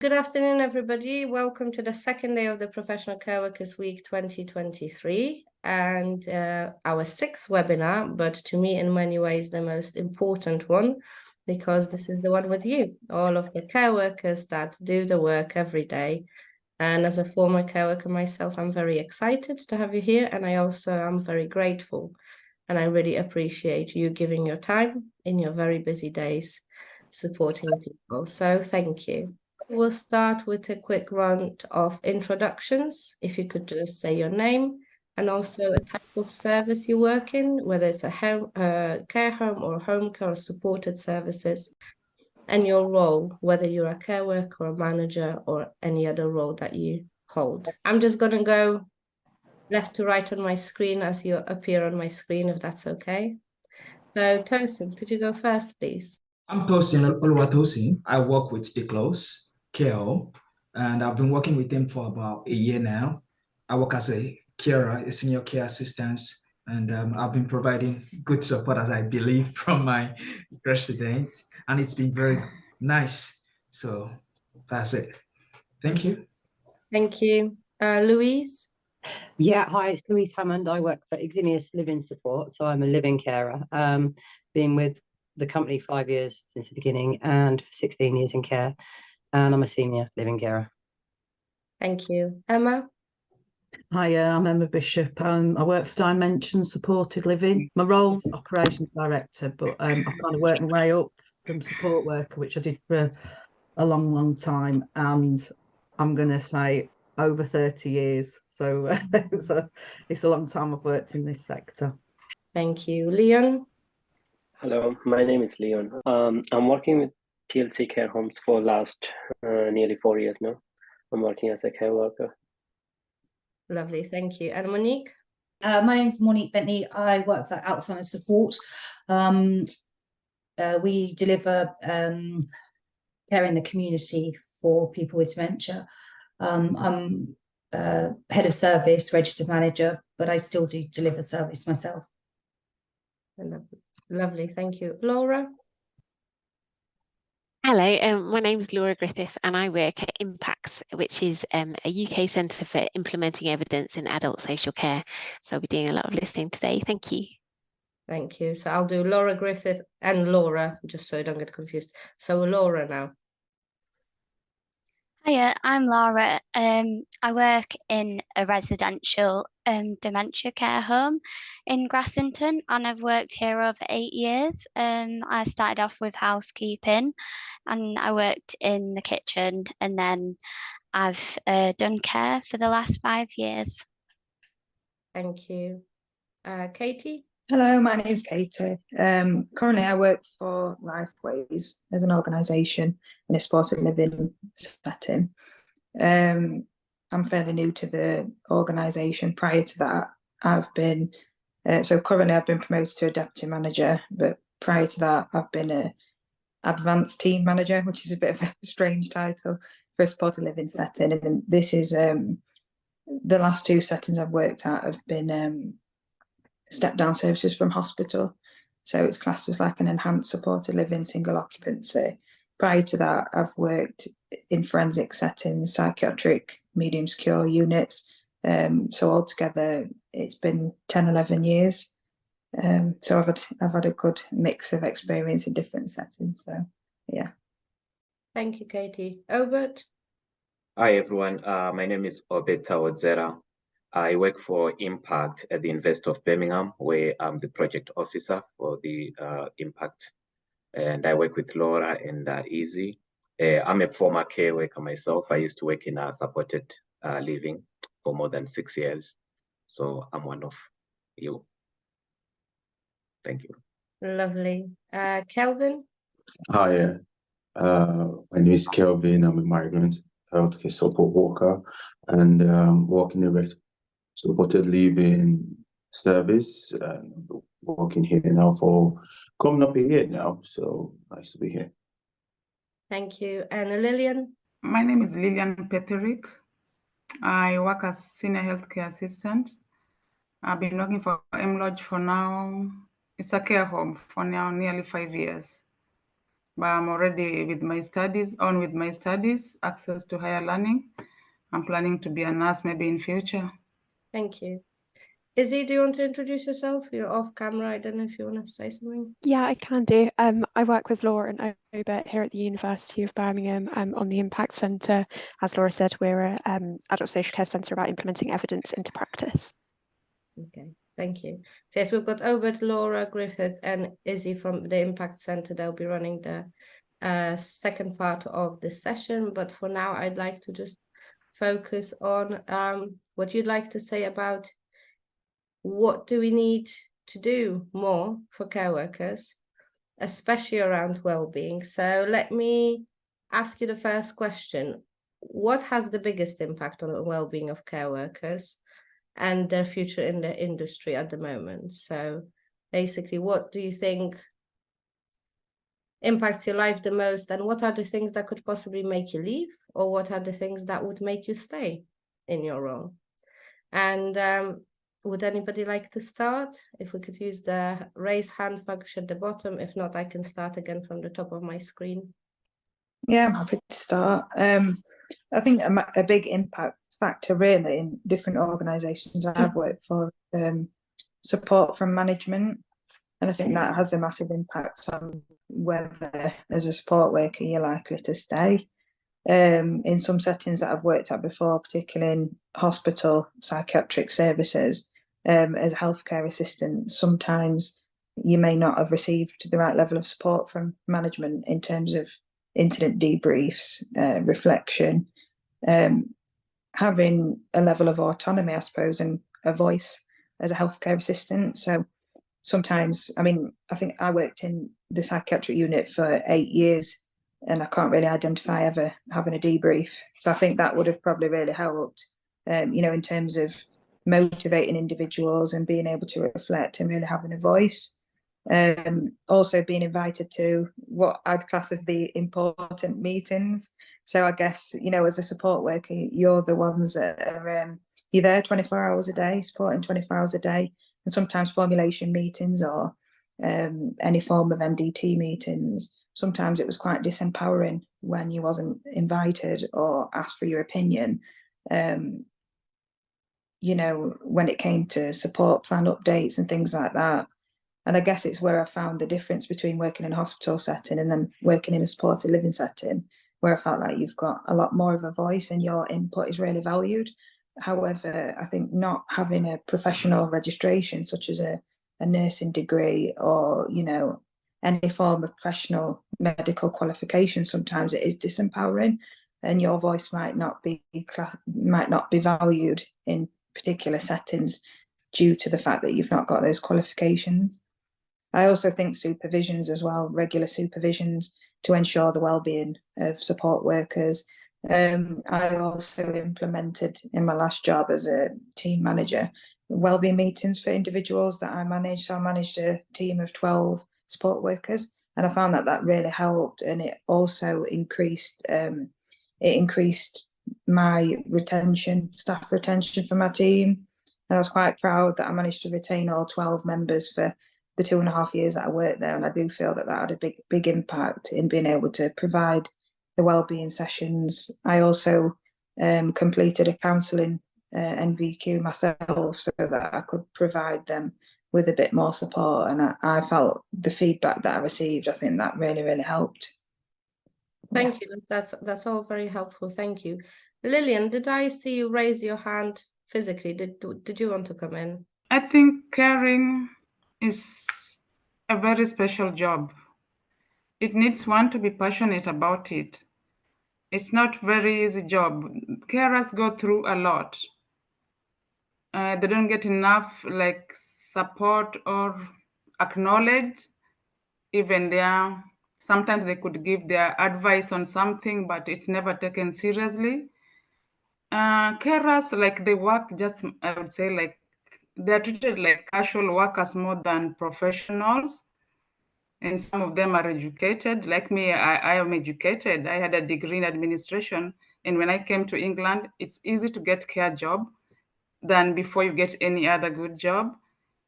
Good afternoon, everybody. Welcome to the second day of the Professional Care Workers Week 2023 and our sixth webinar, but to me in many ways the most important one, because this is the one with you, all of the care workers that do the work every day. And as a former care worker myself, I'm very excited to have you here, and I also am very grateful. And I really appreciate you giving your time in your very busy days supporting people. So thank you. We'll start with a quick round of introductions. If you could just say your name and also a type of service you work in, whether it's a home, care home or home care or supported services, and your role, whether you're a care worker or a manager or any other role that you hold. I'm just going to go left to right on my screen as you appear on my screen, if that's okay. So Tosin, could you go first, please? I'm Tosin Oluwatosin. I work with Diclos Care Home, and I've been working with them for about a year now. I work as a carer, a senior care assistant, and I've been providing good support, as I believe, from my residents, and it's been very nice. So that's it. Thank you. Thank you. Louise? Yeah, hi, it's Louise Hammond. I work for Eximius Living Support, so I'm a living carer. Been with the company 5 years since the beginning and 16 years in care, and I'm a senior living carer. Thank you. Emma? Hi, I'm Emma Bishop. I work for Dimension Supported Living. My role's Operations Director, but I've kind of worked my way up from support worker, which I did for a long, long time. And I'm going to say over 30 years. So it's a long time I've worked in this sector. Thank you. Leon? Hello, my name is Leon. I'm working with TLC Care Homes for last nearly 4 years now. I'm working as a care worker. Lovely, thank you. And Monique? My name is Monique Bentley. I work for Alzheimer's Support. We deliver care in the community for people with dementia. I'm head of service, registered manager, but I still do deliver service myself. Lovely, thank you. Laura? Hello, my name is Laura Griffith and I work at Impact, which is a UK centre for implementing evidence in adult social care. So I'll be doing a lot of listening today. Thank you. Thank you. So I'll do Laura Griffith and Laura, just so I don't get confused. So Laura now. Hiya, I'm Laura. I work in a residential dementia care home in Grassington, and I've worked here over 8 years. I started off with housekeeping and I worked in the kitchen, and then I've done care for the last 5 years. Thank you. Katie? Hello, my name is Katie. Currently I work for Lifeways as an organisation in a supported living setting. I'm fairly new to the organisation. Prior to that, I've been, currently I've been promoted to a deputy manager, but prior to that, I've been a advanced team manager, which is a bit of a strange title for a supported living setting. And this is, the last 2 settings I've worked at have been step down services from hospital, so it's classed as like an enhanced supported living single occupancy. Prior to that, I've worked in forensic settings, psychiatric medium secure units, so altogether it's been 10-11 years. So I've had a good mix of experience in different settings, so yeah. Thank you, Katie. Obert? Hi everyone, my name is Obet Tawodzera. I work for Impact at the University of Birmingham, where I'm the project officer for the Impact. And I work with Laura and Izzy. I'm a former care worker myself. I used to work in a supported living for more than 6 years. So I'm one of you. Thank you. Lovely. Kelvin? Hi, my name is Kelvin. I'm a migrant healthcare support worker and working in a supported living service, and working here now for coming up a year now. So nice to be here. Thank you. And Lillian? My name is Lillian Peterick. I work as senior healthcare assistant. I've been working for M Lodge for now. It's a care home for now nearly 5 years. but I'm already with my studies, access to higher learning. I'm planning to be a nurse maybe in future. Thank you. Izzy, do you want to introduce yourself? You're off camera. I don't know if you want to say something. Yeah, I can do. I work with Laura and Obert here at the University of Birmingham on the Impact Centre. As Laura said, we're an adult social care centre about implementing evidence into practice. Okay, thank you. So yes, we've got Obert, Laura, Griffith, and Izzy from the Impact Centre. They'll be running the second part of this session. But for now, I'd like to just focus on what you'd like to say about what do we need to do more for care workers, especially around well-being. So let me ask you the first question. What has the biggest impact on the well-being of care workers and their future in the industry at the moment? So basically, what do you think impacts your life the most, and what are the things that could possibly make you leave, or what are the things that would make you stay in your role? And would anybody like to start? If we could use the raise hand function at the bottom. If not, I can start again from the top of my screen. Yeah, I'm happy to start. I think a big impact factor really in different organisations I've worked for, support from management. And I think that has a massive impact on whether, as a support worker, you're likely to stay. In some settings that I've worked at before, particularly in hospital psychiatric services, as a healthcare assistant, sometimes you may not have received the right level of support from management in terms of incident debriefs, reflection, having a level of autonomy, I suppose, and a voice as a healthcare assistant. So sometimes, I mean, I think I worked in the psychiatric unit for 8 years and I can't really identify ever having a debrief. So I think that would have probably really helped, in terms of motivating individuals and being able to reflect and really having a voice. Also being invited to what I'd class as the important meetings. So I guess, as a support worker, you're the ones that are, you're there 24 hours a day, supporting 24 hours a day, and sometimes formulation meetings or any form of MDT meetings. Sometimes it was quite disempowering when you wasn't invited or asked for your opinion. When it came to support plan updates and things like that. And I guess it's where I found the difference between working in a hospital setting and then working in a supported living setting, where I felt like you've got a lot more of a voice and your input is really valued. However, I think not having a professional registration, such as a nursing degree or, any form of professional medical qualification, sometimes it is disempowering and your voice might not be valued in particular settings due to the fact that you've not got those qualifications. I also think supervisions as well, regular supervisions to ensure the well-being of support workers. I also implemented in my last job as a team manager wellbeing meetings for individuals that I managed. So I managed a team of 12 support workers, and I found that really helped, and it also increased my staff retention for my team. And I was quite proud that I managed to retain all 12 members for the 2.5 years that I worked there. And I do feel that had a big impact in being able to provide the wellbeing sessions. I also completed a counselling NVQ myself so that I could provide them with a bit more support. And I felt the feedback that I received, I think that really, really helped. Thank you. That's all very helpful. Thank you. Lillian, did I see you raise your hand physically? Did you want to come in? I think caring is a very special job. It needs one to be passionate about it. It's not very easy job. Carers go through a lot. They don't get enough support or acknowledged. Even sometimes they could give their advice on something, but it's never taken seriously. Carers, they work I would say, they're treated like casual workers more than professionals. And some of them are educated. Like me, I am educated. I had a degree in administration. And when I came to England, it's easy to get care job than before you get any other good job.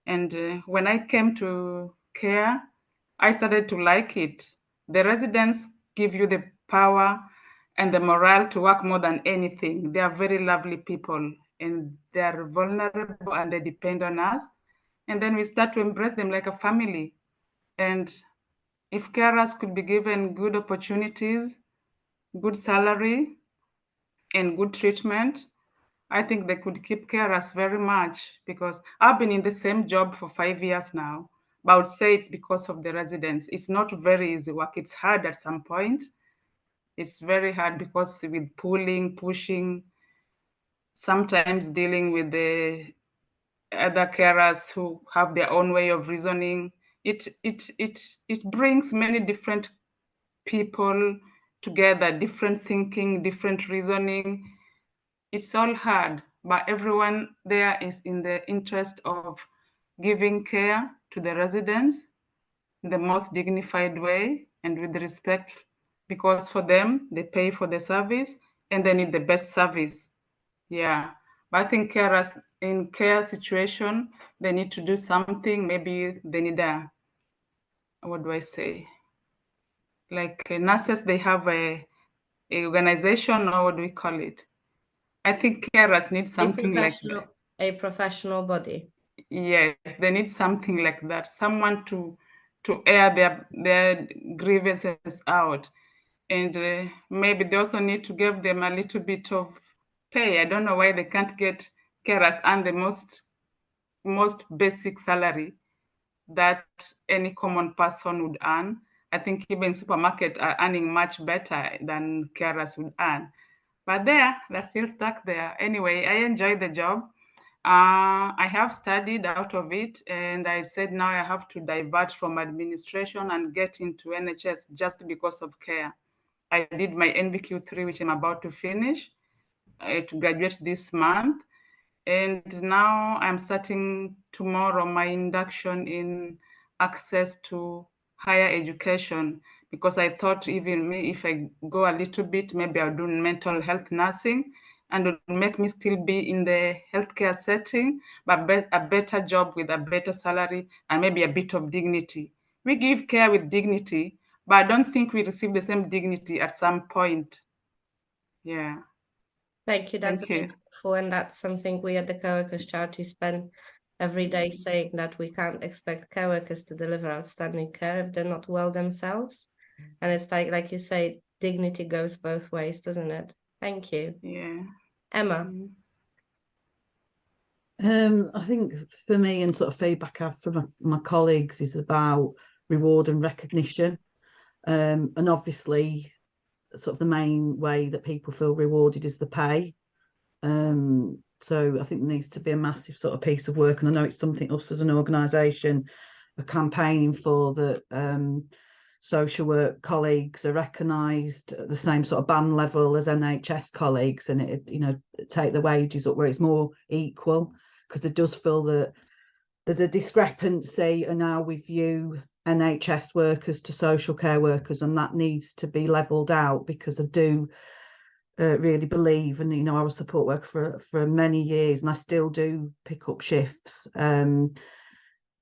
And when I came to care, I started to like it. The residents give you the power and the morale to work more than anything. They are very lovely people and they are vulnerable and they depend on us. And then we start to embrace them like a family. And if carers could be given good opportunities, good salary, and good treatment, I think they could keep carers very much, because I've been in the same job for 5 years now. But I would say it's because of the residents. It's not very easy work. It's hard at some point. It's very hard because with pulling, pushing, sometimes dealing with the other carers who have their own way of reasoning. It brings many different people together, different thinking, different reasoning. It's all hard, but everyone there is in the interest of giving care to the residents in the most dignified way and with respect, because for them, they pay for the service and they need the best service. Yeah, but I think carers in care situation, they need to do something. Maybe they need what do I say? Like nurses, they have a organization, or what do we call it? I think carers need something like that. A professional body. Yes, they need something like that. Someone to air their grievances out, and maybe they also need to give them a little bit of pay. I don't know why they can't get carers and the most basic salary that any common person would earn. I think even supermarket are earning much better than carers would earn. But they're still stuck there. Anyway, I enjoy the job. I have studied out of it, and I said now I have to divert from administration and get into NHS just because of care. I did my NVQ3, which I'm about to finish, to graduate this month. And now I'm starting tomorrow my induction in access to higher education, because I thought even me, if I go a little bit, maybe I'll do mental health nursing, and it will make me still be in the healthcare setting, but a better job with a better salary and maybe a bit of dignity. We give care with dignity, but I don't think we receive the same dignity at some point. Yeah. Thank you. That's very helpful, and that's something we at the Care Workers Charity spend every day saying, that we can't expect care workers to deliver outstanding care if they're not well themselves. And it's like you say, dignity goes both ways, doesn't it? Thank you. Yeah. Emma. I think for me, and sort of feedback I have from my colleagues, is about reward and recognition. And obviously, sort of the main way that people feel rewarded is the pay. So I think there needs to be a massive sort of piece of work, and I know it's something us as an organisation are campaigning for, that social work colleagues are recognised at the same sort of band level as NHS colleagues, and take the wages up where it's more equal, because it does feel that there's a discrepancy in how we view NHS workers to social care workers, and that needs to be levelled out, because I do really believe, and I was a support worker for many years, and I still do pick up shifts,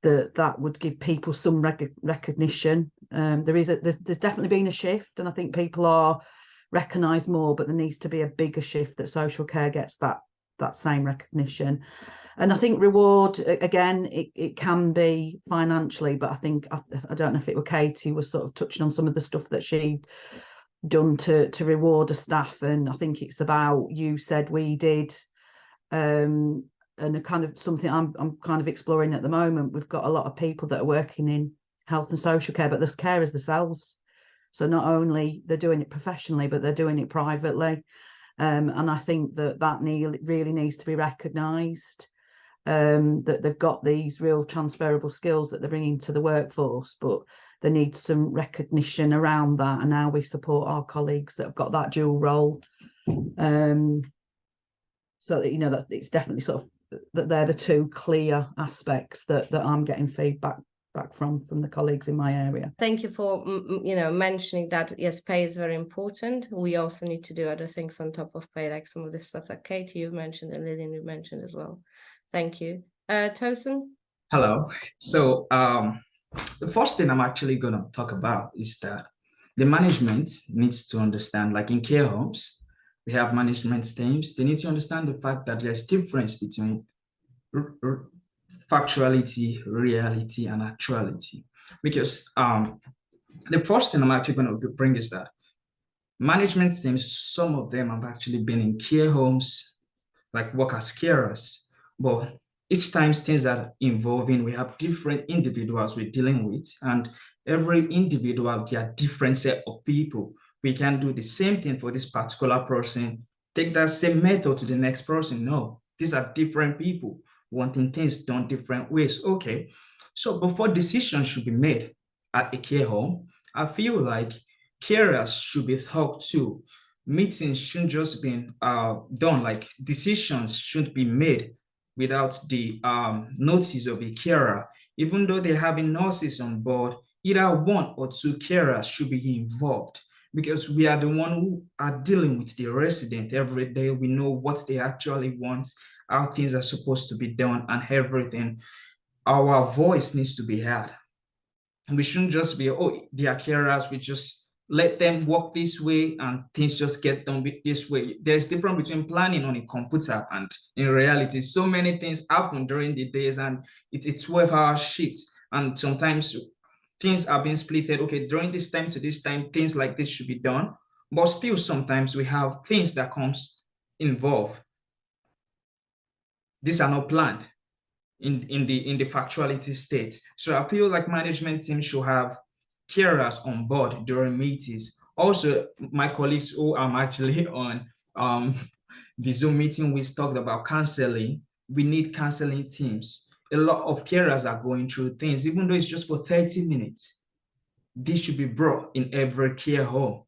that would give people some recognition. There's definitely been a shift, and I think people are recognised more, but there needs to be a bigger shift that social care gets that same recognition. And I think reward, again, it can be financially, but I think, I don't know if it were Katie was sort of touching on some of the stuff that she'd done to reward her staff, and I think it's about you said we did, and a kind of something I'm kind of exploring at the moment. We've got a lot of people that are working in health and social care, but there's carers themselves, so not only they're doing it professionally, but they're doing it privately, and I think that really needs to be recognised, that they've got these real transferable skills that they're bringing to the workforce, but there needs some recognition around that, and how we support our colleagues that have got that dual role, so that that it's definitely sort of that they're the two clear aspects that I'm getting feedback back from the colleagues in my area. Thank you for mentioning that. Yes, pay is very important. We also need to do other things on top of pay, like some of the stuff that Katie you've mentioned and Lillian you mentioned as well. Thank you. Tosin? Hello. So the first thing I'm actually going to talk about is that the management needs to understand, like in care homes, we have management teams. They need to understand the fact that there's difference between factuality, reality, and actuality. Because the first thing I'm actually going to bring is that management teams, some of them have actually been in care homes, like work as carers, but each time things are involving, we have different individuals we're dealing with, and every individual, they are different set of people. We can do the same thing for this particular person, take that same method to the next person. No, these are different people wanting things done different ways. Okay, so before decisions should be made at a care home, I feel like carers should be talked to. Meetings shouldn't just be done, like decisions shouldn't be made without the notice of a carer. Even though they're having nurses on board, either one or two carers should be involved, because we are the one who are dealing with the resident every day. We know what they actually want, how things are supposed to be done, and everything. Our voice needs to be heard. We shouldn't just be, oh, they are carers, we just let them work this way and things just get done this way. There's difference between planning on a computer and in reality. So many things happen during the days, and it's a 12-hour shift. And sometimes things are being splitted. Okay, during this time to this time, things like this should be done. But still, sometimes we have things that comes involved. These are not planned in the factuality state. So I feel like management team should have carers on board during meetings. Also, my colleagues who I'm actually on the Zoom meeting, we talked about counseling. We need counseling teams. A lot of carers are going through things, even though it's just for 30 minutes. This should be brought in every care home,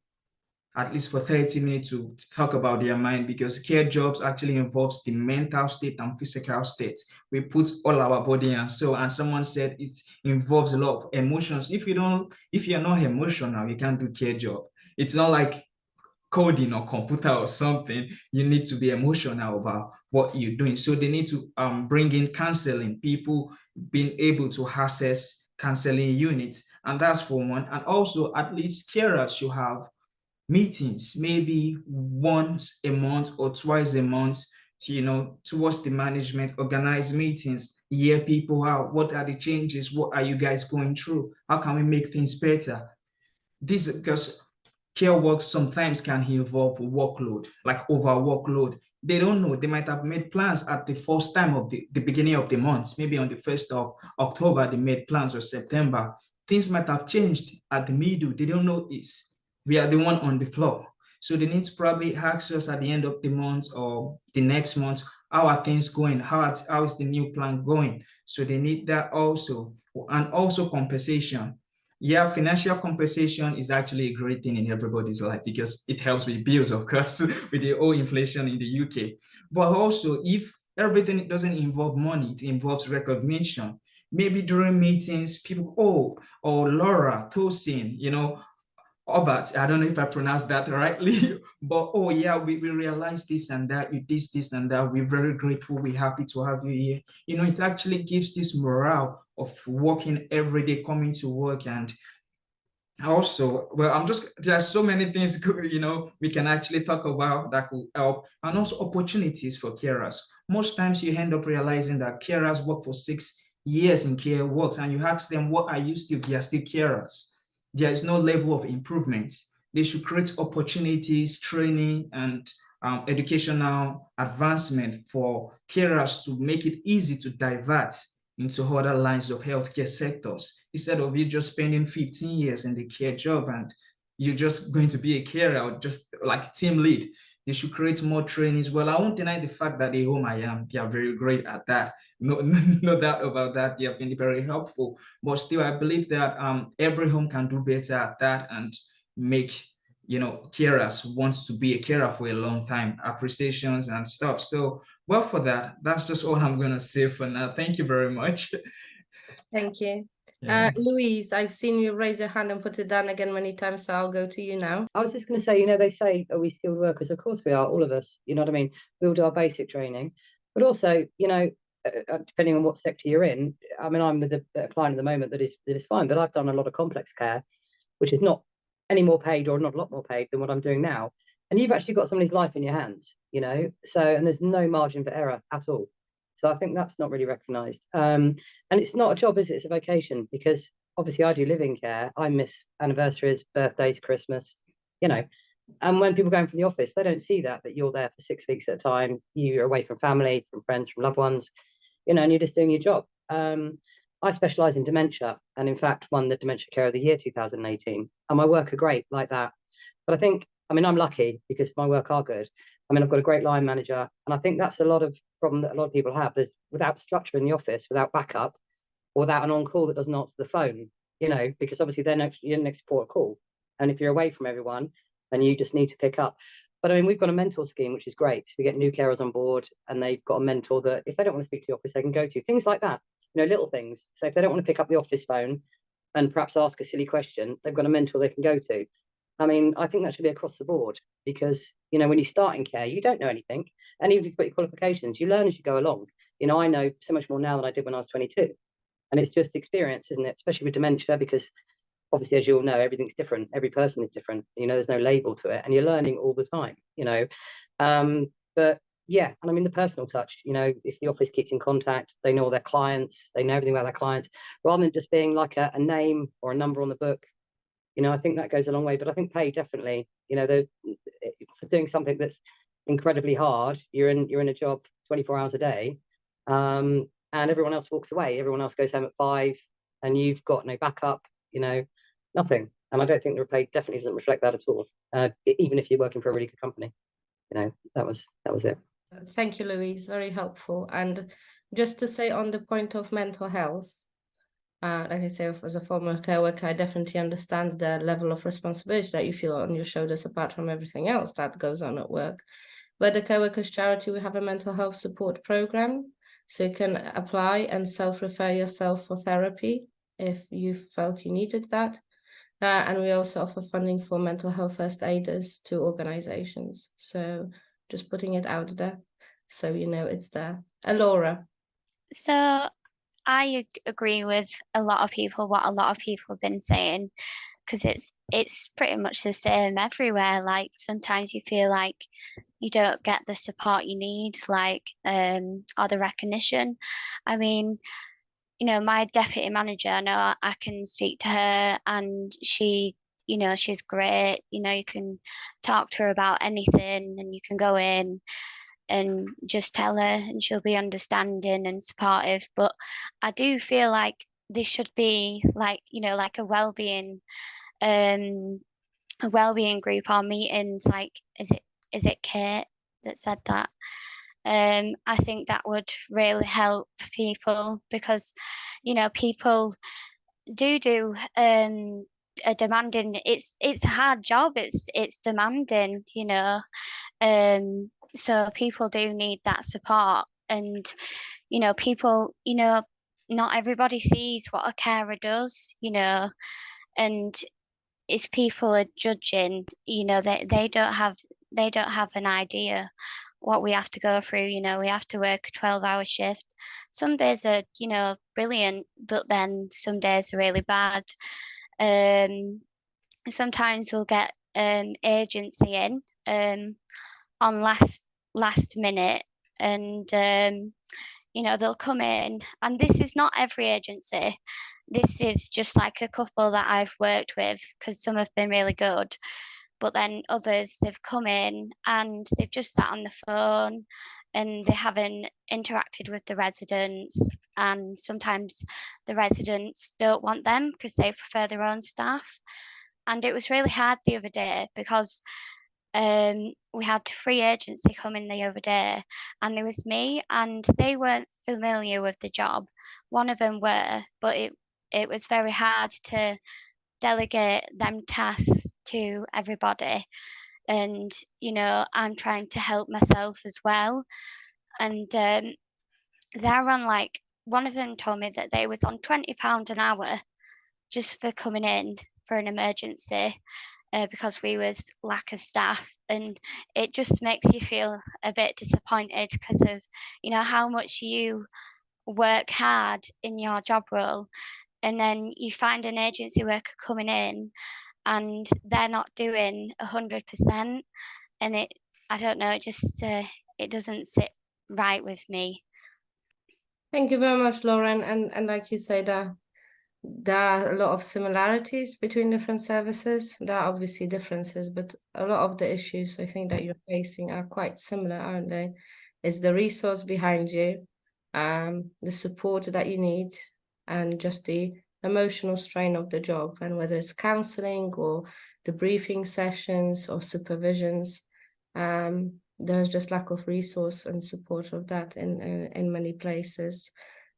at least for 30 minutes, to talk about their mind, because care jobs actually involves the mental state and physical state. We put all our body and soul, and someone said it involves a lot of emotions. If you're not emotional, you can't do care job. It's not like coding or computer or something. You need to be emotional about what you're doing. So they need to bring in counseling, people being able to access counseling units, and that's for one. And also, at least carers should have meetings, maybe once a month or twice a month, to, towards the management, organize meetings, hear people out. What are the changes? What are you guys going through? How can we make things better? This, because care work sometimes can involve workload, like over workload. They don't know. They might have made plans at the first time of the beginning of the month. Maybe on the 1st of October, they made plans, or September. Things might have changed at the middle. They don't know this. We are the one on the floor. So they need to probably ask us at the end of the month or the next month, how are things going? How is the new plan going? So they need that also. And also compensation. Yeah, financial compensation is actually a great thing in everybody's life, because it helps with bills, of course, with the old inflation in the UK. But also, if everything doesn't involve money, it involves recognition. Maybe during meetings, people, oh, or Laura, Tosin, Obert, I don't know if I pronounced that rightly, but oh yeah, we realized this and that, you did this and that. We're very grateful. We're happy to have you here. It actually gives this morale of working every day, coming to work. And also, well, there are so many things, we can actually talk about that could help. And also opportunities for carers. Most times you end up realizing that carers work for 6 years in care works, and you ask them, what are you still? They are still carers. There is no level of improvement. They should create opportunities, training, and educational advancement for carers to make it easy to divert into other lines of healthcare sectors, instead of you just spending 15 years in the care job and you're just going to be a carer or just like team lead. They should create more trainings. Well, I won't deny the fact that the home I am, they are very great at that. No doubt about that. They have been very helpful. But still, I believe that every home can do better at that and make, carers wants to be a carer for a long time, appreciations and stuff. So, well, for that, that's just all I'm going to say for now. Thank you very much. Thank you. Yeah. Louise, I've seen you raise your hand and put it down again many times, so I'll go to you now. I was just going to say, they say, are we skilled workers? Of course we are, all of us. You know what I mean? We'll do our basic training. But also, depending on what sector you're in, I mean, I'm with a client at the moment that is fine, but I've done a lot of complex care, which is not any more paid or not a lot more paid than what I'm doing now. And you've actually got somebody's life in your hands, so, and there's no margin for error at all. So I think that's not really recognised. And it's not a job, is it? It's a vocation, because obviously I do live-in care. I miss anniversaries, birthdays, Christmas, and when people go in from the office, they don't see that you're there for 6 weeks at a time. You're away from family, from friends, from loved ones, and you're just doing your job. I specialise in dementia, and in fact won the Dementia Care of the Year 2018. And my work are great like that. But I'm lucky because my work are good. I've got a great line manager, and I think that's a lot of problem that a lot of people have. There's without structure in the office, without backup, or without an on-call that doesn't answer the phone, because obviously you're next to port of call. And if you're away from everyone, then you just need to pick up. But we've got a mentor scheme, which is great. We get new carers on board, and they've got a mentor that if they don't want to speak to the office, they can go to. Things like that, little things. So if they don't want to pick up the office phone and perhaps ask a silly question, they've got a mentor they can go to. I think that should be across the board, because, when you start in care, you don't know anything. And even if you've got your qualifications, you learn as you go along. I know so much more now than I did when I was 22. And it's just experience, isn't it? Especially with dementia, because obviously, as you all know, everything's different. Every person is different. There's no label to it, and you're learning all the time, But yeah, and the personal touch, if the office keeps in contact, they know all their clients, they know everything about their clients, rather than just being like a name or a number on the book. I think that goes a long way. But I think pay definitely, for doing something that's incredibly hard, you're in a job 24 hours a day, and everyone else walks away. Everyone else goes home at 5, and you've got no backup, nothing. And I don't think the pay definitely doesn't reflect that at all. Even if you're working for a really good company, that was it. Thank you, Louise. Very helpful. And just to say on the point of mental health, like I say, as a former care worker, I definitely understand the level of responsibility that you feel on your shoulders, apart from everything else that goes on at work. But the Care Workers Charity, we have a mental health support program, so you can apply and self-refer yourself for therapy if you felt you needed that. And we also offer funding for mental health first aiders to organizations. So just putting it out there, so it's there. Laura. So I agree with a lot of people, what a lot of people have been saying, because it's pretty much the same everywhere. Like sometimes you feel like you don't get the support you need, or the recognition. My deputy manager, I know I can speak to her, and she, she's great. You can talk to her about anything, and you can go in and just tell her, and she'll be understanding and supportive. But I do feel like there should be like a well-being group or meetings. Like, is it Kate that said that? I think that would really help people, because people do a demanding, it's a hard job, it's demanding, so people do need that support. And people, not everybody sees what a carer does, and if people are judging, they don't have an idea what we have to go through. We have to work a 12-hour shift. Some days are brilliant, but then some days are really bad. Sometimes we'll get agency in on last minute, and they'll come in, and this is not every agency. This is just like a couple that I've worked with, because some have been really good. But then others, they've come in and they've just sat on the phone, and they haven't interacted with the residents. And sometimes the residents don't want them because they prefer their own staff. And it was really hard the other day, because we had 3 agency come in the other day, and there was me, and they weren't familiar with the job. One of them were, but it was very hard to delegate them tasks to everybody. And I'm trying to help myself as well. And they're on, one of them told me that they was on £20 an hour just for coming in for an emergency, because we was lack of staff. And it just makes you feel a bit disappointed, because of how much you work hard in your job role, and then you find an agency worker coming in and they're not doing 100%, and I don't know, it just it doesn't sit right with me. Thank you very much, Lauren. And like you say, there are a lot of similarities between different services. There are obviously differences, but a lot of the issues I think that you're facing are quite similar, aren't they? It's the resource behind you, the support that you need, and just the emotional strain of the job. And whether it's counseling or debriefing sessions or supervisions, there's just lack of resource and support of that in many places.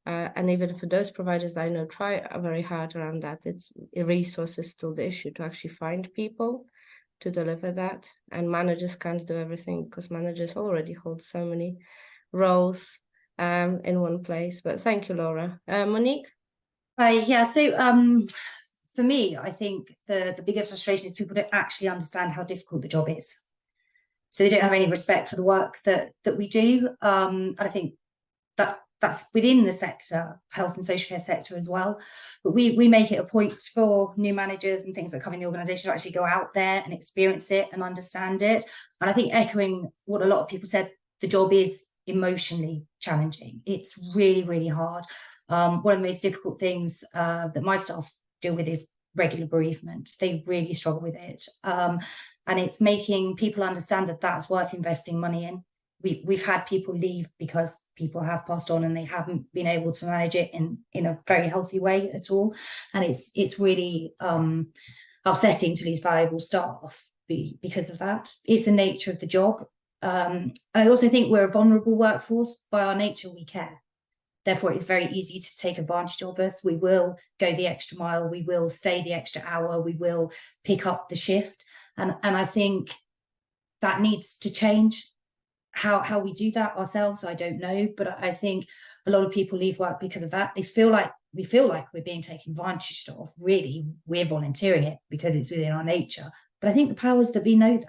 And even for those providers that I know try very hard around that, it's resource is still the issue to actually find people to deliver that. And managers can't do everything because managers already hold so many roles in one place. But thank you, Laura. Monique? Yeah, so for me, I think the biggest frustration is people don't actually understand how difficult the job is. So they don't have any respect for the work that we do. And I think that's within the sector, health and social care sector as well. But we make it a point for new managers and things that come in the organisation to actually go out there and experience it and understand it. And I think echoing what a lot of people said, the job is emotionally challenging. It's really, really hard. One of the most difficult things that my staff deal with is regular bereavement. They really struggle with it. And it's making people understand that that's worth investing money in. We've had people leave because people have passed on and they haven't been able to manage it in a very healthy way at all. And it's really upsetting to lose valuable staff because of that. It's the nature of the job. And I also think we're a vulnerable workforce. By our nature, we care. Therefore, it's very easy to take advantage of us. We will go the extra mile. We will stay the extra hour. We will pick up the shift. And I think that needs to change. How we do that ourselves, I don't know. But I think a lot of people leave work because of that. We feel like we're being taken advantage of. Really, we're volunteering it because it's within our nature. But I think the powers that be know that.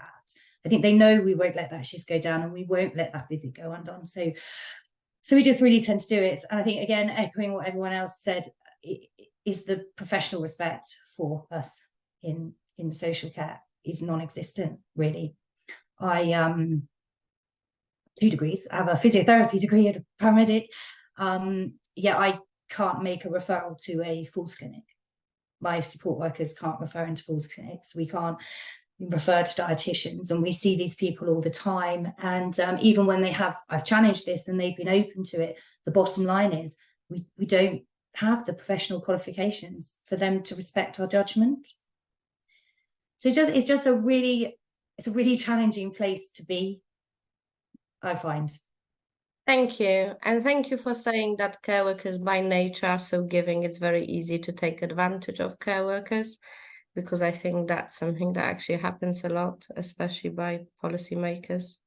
I think they know we won't let that shift go down and we won't let that visit go undone. So we just really tend to do it. And I think, again, echoing what everyone else said, is the professional respect for us in social care is non-existent, really. I 2 degrees. I have a physiotherapy degree and a paramedic. Yeah, I can't make a referral to a falls clinic. My support workers can't refer into falls clinics. We can't refer to dietitians, and we see these people all the time. And even when I've challenged this and they've been open to it, the bottom line is we don't have the professional qualifications for them to respect our judgment. So it's just a really challenging place to be, I find. Thank you. And thank you for saying that care workers by nature are so giving. It's very easy to take advantage of care workers, because I think that's something that actually happens a lot, especially by policymakers.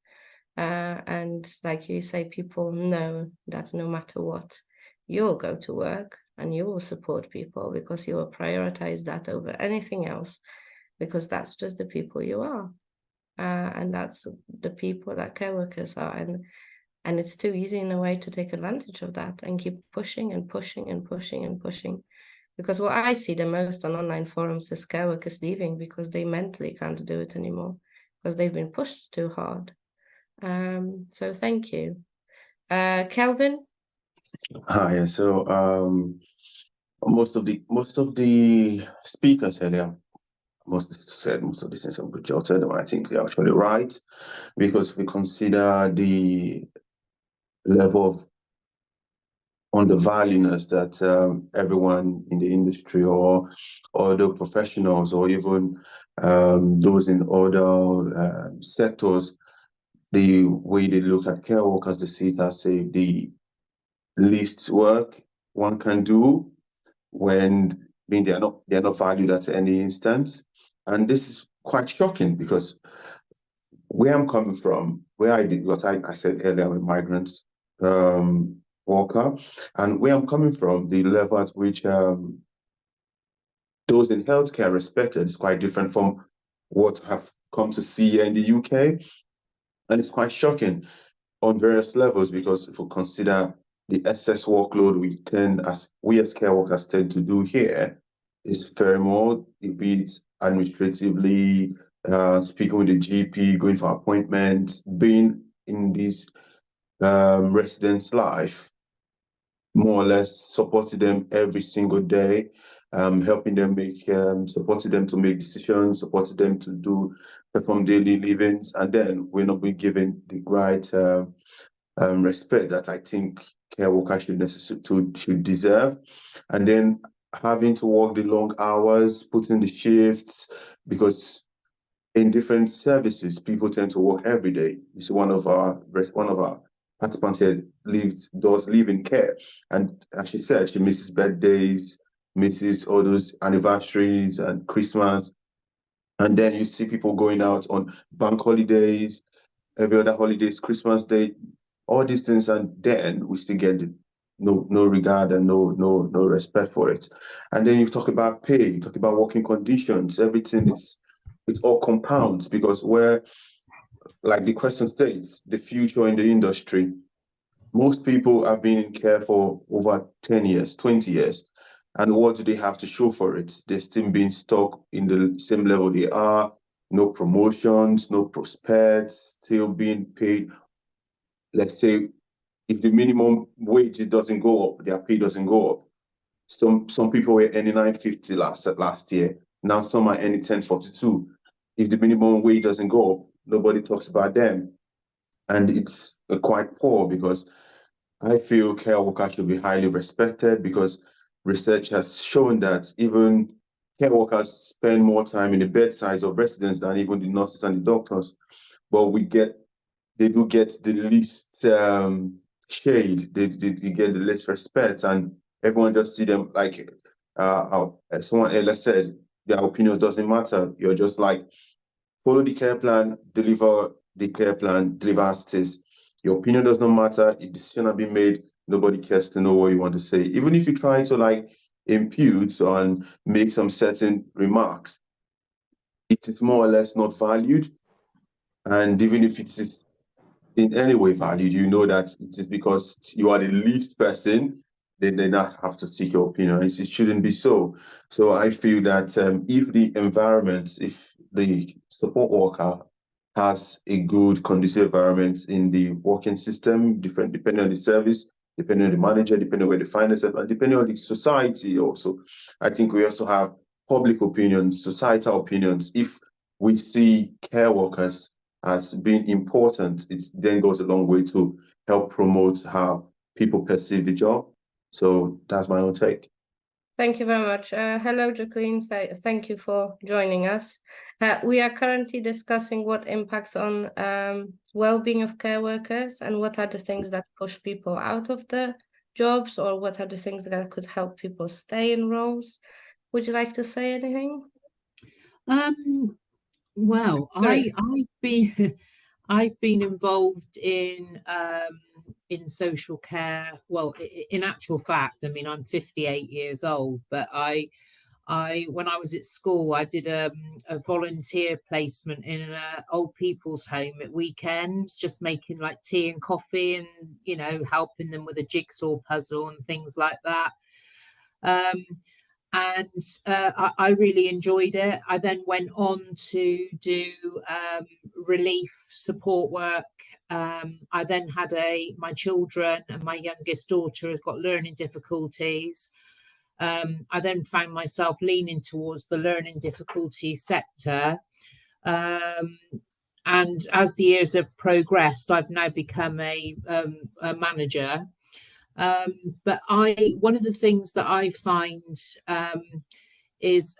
And like you say, people know that no matter what, you'll go to work and you will support people because you will prioritize that over anything else, because that's just the people you are. And that's the people that care workers are. And it's too easy in a way to take advantage of that and keep pushing and pushing and pushing and pushing. Because what I see the most on online forums is care workers leaving because they mentally can't do it anymore, because they've been pushed too hard. So thank you. Kelvin? Hi, so most of the speakers earlier must have said most of the things I've jotted, and I think they're actually right, because we consider the level of undervaluedness that everyone in the industry or other professionals or even those in other sectors, the way they look at care workers, they see it as the least work one can do, when they're not valued at any instance. And this is quite shocking, because where I'm coming from, where I did what I said earlier, I'm a migrant worker, and where I'm coming from, the level at which those in healthcare respected is quite different from what I've come to see here in the UK. And it's quite shocking on various levels, because if we consider the excess workload we as care workers tend to do here, is fair more, be it administratively, speaking with the GP, going for appointments, being in this residents' life, more or less supporting them every single day, helping them make, supporting them to make decisions, supporting them to perform daily livings, and then we're not being given the right respect that I think care workers should deserve. And then having to work the long hours, putting the shifts, because in different services, people tend to work every day. You see, one of our participants here does live in care, and as she said, she misses birthdays, misses all those anniversaries and Christmas, and then you see people going out on bank holidays, every other holidays, Christmas Day, all these things, and then we still get no regard and no respect for it. And then you talk about pay, you talk about working conditions, everything it all compounds, because where, like the question states, the future in the industry, most people have been in care for over 10 years, 20 years. And what do they have to show for it? They're still being stuck in the same level they are, no promotions, no prospects, still being paid. Let's say if the minimum wage doesn't go up, their pay doesn't go up. Some people were earning $9.50 last year. Now some are earning $10.42. If the minimum wage doesn't go up, nobody talks about them. And it's quite poor, because I feel care workers should be highly respected, because research has shown that even care workers spend more time in the bedsides of residents than even the nurses and the doctors. But they do get the least shade, they get the least respect, and everyone just see them like someone else said, their opinion doesn't matter. You're just like, follow the care plan, deliver the care plan, deliver as it is. Your opinion does not matter. If decision has been made, nobody cares to know what you want to say. Even if you try to like impute and make some certain remarks, it is more or less not valued. And even if it is in any way valued, you know that it is because you are the least person, then they not have to seek your opinion. It shouldn't be so. So I feel that if the environment, if the support worker has a good, conducive environment in the working system, depending on the service, depending on the manager, depending on where the finance, and depending on the society also. I think we also have public opinions, societal opinions. If we see care workers as being important, it then goes a long way to help promote how people perceive the job. So that's my own take. Thank you very much. Hello, Jacqueline. Thank you for joining us. We are currently discussing what impacts on well-being of care workers, and what are the things that push people out of the jobs, or what are the things that could help people stay in roles. Would you like to say anything? Well, I've been involved in social care. Well, in actual fact, I mean, I'm 58 years old, but when I was at school, I did a volunteer placement in an old people's home at weekends, just making like tea and coffee, and helping them with a jigsaw puzzle and things like that. I really enjoyed it. I then went on to do relief support work. I then had my children, and my youngest daughter has got learning difficulties. I then found myself leaning towards the learning difficulty sector. And as the years have progressed, I've now become a manager. But one of the things that I find is,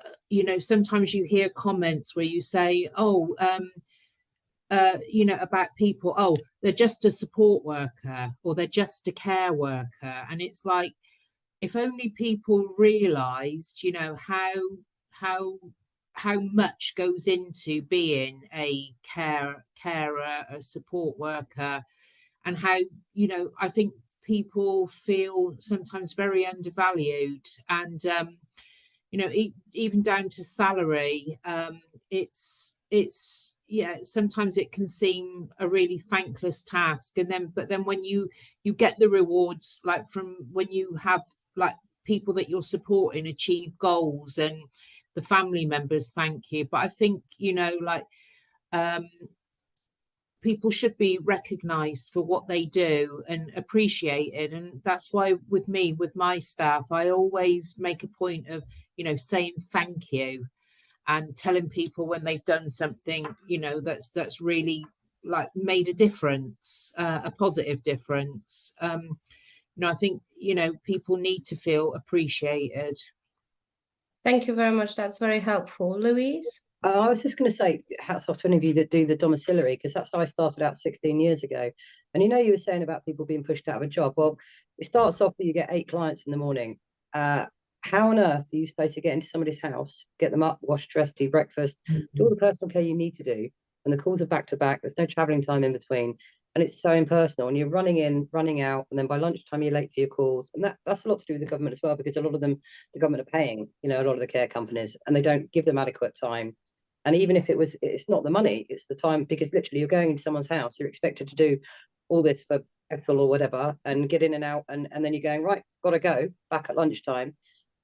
sometimes you hear comments where you say, about people, they're just a support worker, or they're just a care worker. And it's like, if only people realised, how much goes into being a carer, a support worker, and how, I think people feel sometimes very undervalued, and even down to salary. Sometimes it can seem a really thankless task, but then when you get the rewards, like from when you have like people that you're supporting achieve goals, and the family members thank you. But I think, you know, like people should be recognized for what they do and appreciated. And that's why with me, with my staff, I always make a point of, you know, saying thank you and telling people when they've done something, you know, that's really like made a difference, a positive difference. You know, I think, you know, people need to feel appreciated. Thank you very much. That's very helpful. Louise? I was just going to say, hats off to any of you that do the domiciliary, because that's how I started out 16 years ago. And you know, you were saying about people being pushed out of a job. Well, it starts off with you get 8 clients in the morning. How on earth are you supposed to get into somebody's house, get them up, wash, dress, do breakfast, do all the personal care you need to do? And the calls are back to back. There's no traveling time in between. And it's so impersonal. And you're running in, running out. And then by lunchtime, you're late for your calls. And that's a lot to do with the government as well, because a lot of them, the government are paying, you know, a lot of the care companies, and they don't give them adequate time. And even if it's not the money, it's the time, because literally you're going into someone's house, you're expected to do all this for Ethel or whatever, and get in and out, and then you're going, right, gotta go back at lunchtime,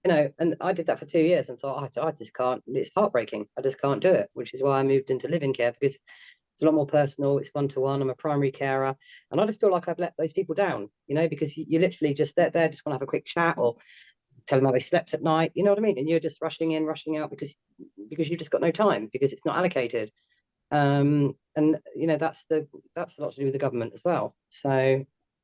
you know. And I did that for 2 years and thought, I just can't, it's heartbreaking. I just can't do it, which is why I moved into living care, because it's a lot more personal. It's one-to-one. I'm a primary carer, and I just feel like I've let those people down, you know, because you literally just, they're there, just want to have a quick chat or tell them how they slept at night, you know what I mean? And you're just rushing in, rushing out because you've just got no time, because it's not allocated. And you know, that's a lot to do with the government as well. So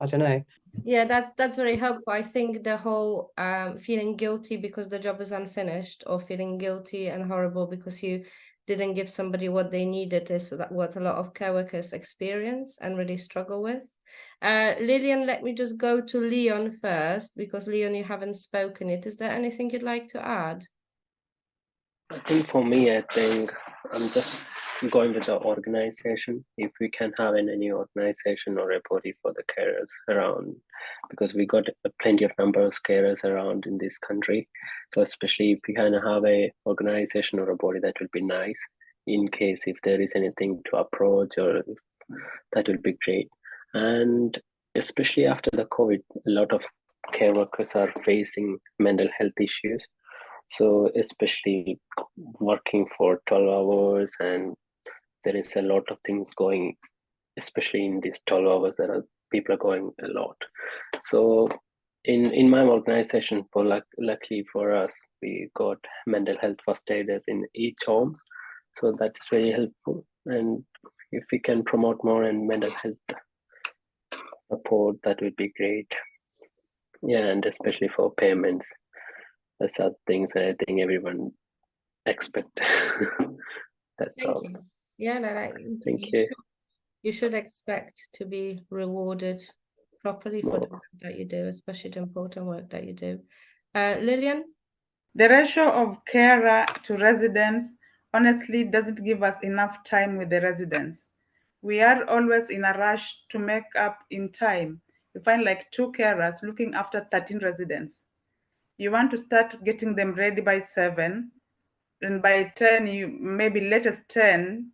I don't know. Yeah, that's very helpful. I think the whole feeling guilty because the job is unfinished, or feeling guilty and horrible because you didn't give somebody what they needed, is what a lot of care workers experience and really struggle with. Lillian, let me just go to Leon first, because Leon, you haven't spoken yet. Is there anything you'd like to add? I think for me, I think I'm just going with the organization. If we can have any organization or a body for the carers around, because we got plenty of number of carers around in this country. So especially if we kind of have a organization or a body, that would be nice in case if there is anything to approach, or that would be great. And especially after the COVID, a lot of care workers are facing mental health issues. So especially working for 12 hours, and there is a lot of things going, especially in these 12 hours, there are people are going a lot. So in my organization, luckily for us, we got mental health first aiders in each homes. So that is very helpful. And if we can promote more and mental health support, that would be great. Yeah, and especially for payments. That's other things I think everyone expect. That's Thank all. you. Yeah, Thank you. You should expect to be rewarded properly for the work that you do, especially the important work that you do. Lillian? The ratio of carer to residents honestly doesn't give us enough time with the residents. We are always in a rush to make up in time. You find like 2 carers looking after 13 residents. You want to start getting them ready by 7, and by 10, you maybe latest 10,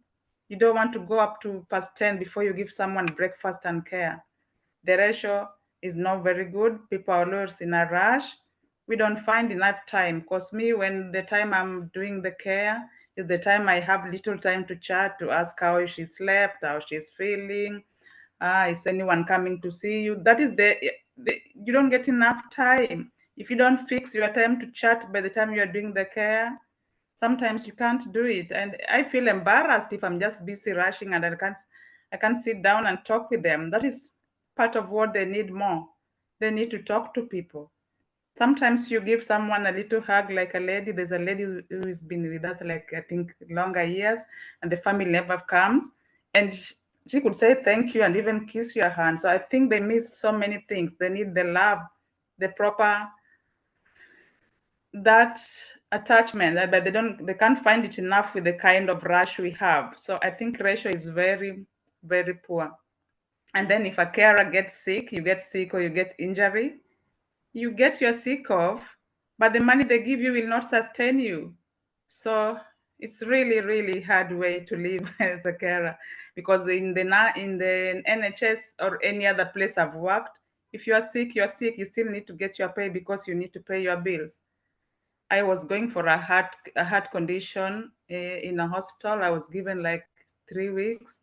you don't want to go up to past 10 before you give someone breakfast and care. The ratio is not very good. People are always in a rush. We don't find enough time, because me, when the time I'm doing the care is the time I have little time to chat, to ask how she slept, how she's feeling. Is anyone coming to see you? That is you don't get enough time. If you don't fix your time to chat by the time you're doing the care, sometimes you can't do it. And I feel embarrassed if I'm just busy rushing and I can't sit down and talk with them. That is part of what they need more. They need to talk to people. Sometimes you give someone a little hug, like a lady. There's a lady who has been with us, like I think longer years, and the family never comes. And she could say thank you and even kiss your hand. So I think they miss so many things. They need the love, the proper, that attachment, but they can't find it enough with the kind of rush we have. So I think ratio is very, very poor. And then if a carer gets sick, you get sick or you get injury, you get your sick off, but the money they give you will not sustain you. So it's really, really hard way to live as a carer, because in the NHS or any other place I've worked, If you are sick, you are sick. You still need to get your pay because you need to pay your bills. I was going for a heart condition in a hospital. I was given like 3 weeks.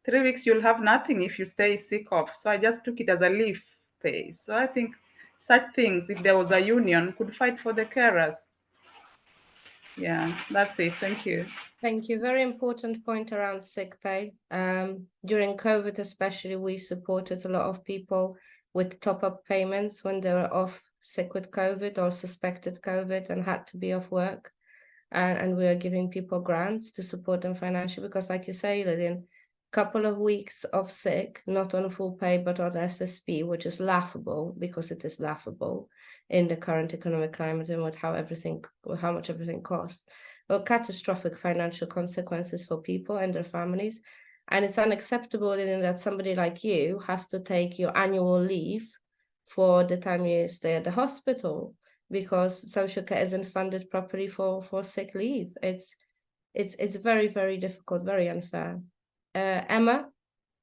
3 weeks, you'll have nothing if you stay sick off. So I just took it as a leave pay. So I think such things, if there was a union, could fight for the carers. Yeah, that's it. Thank you. Thank you. Very important point around sick pay. During COVID, especially, we supported a lot of people with top-up payments when they were off sick with COVID or suspected COVID and had to be off work. And we are giving people grants to support them financially because, like you say, Lillian, couple of weeks of sick, not on full pay, but on SSP, which is laughable because it is laughable in the current economic climate and with how much everything costs. Well, catastrophic financial consequences for people and their families. And it's unacceptable in that somebody like you has to take your annual leave for the time you stay at the hospital because social care isn't funded properly for sick leave. It's very, very difficult, very unfair. Emma?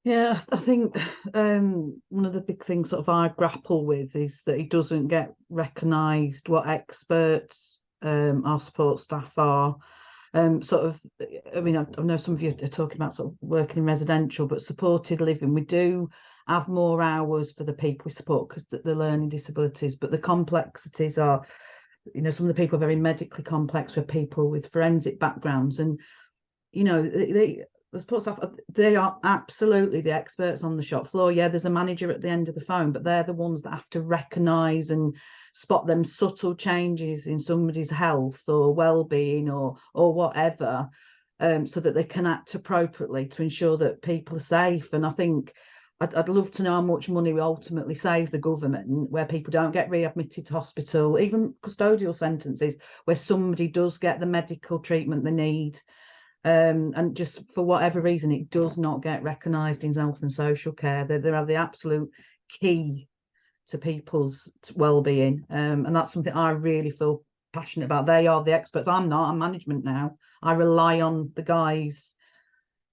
Yeah, I think one of the big things sort of I grapple with is that it doesn't get recognised what experts our support staff are. Sort of, I mean, I know some of you are talking about sort of working in residential, but supported living, we do have more hours for the people we support because the learning disabilities, but the complexities are, you know, some of the people are very medically complex with people with forensic backgrounds, and you know, the support staff, they are absolutely the experts on the shop floor. Yeah, there's a manager at the end of the phone, but they're the ones that have to recognise and spot them subtle changes in somebody's health or well-being or whatever, so that they can act appropriately to ensure that people are safe. And I think I'd love to know how much money we ultimately save the government, where people don't get readmitted to hospital, even custodial sentences, where somebody does get the medical treatment they need. And just for whatever reason, it does not get recognised in health and social care. They are the absolute key to people's well-being, and that's something I really feel passionate about. They are the experts. I'm not. I'm management now. I rely on the guys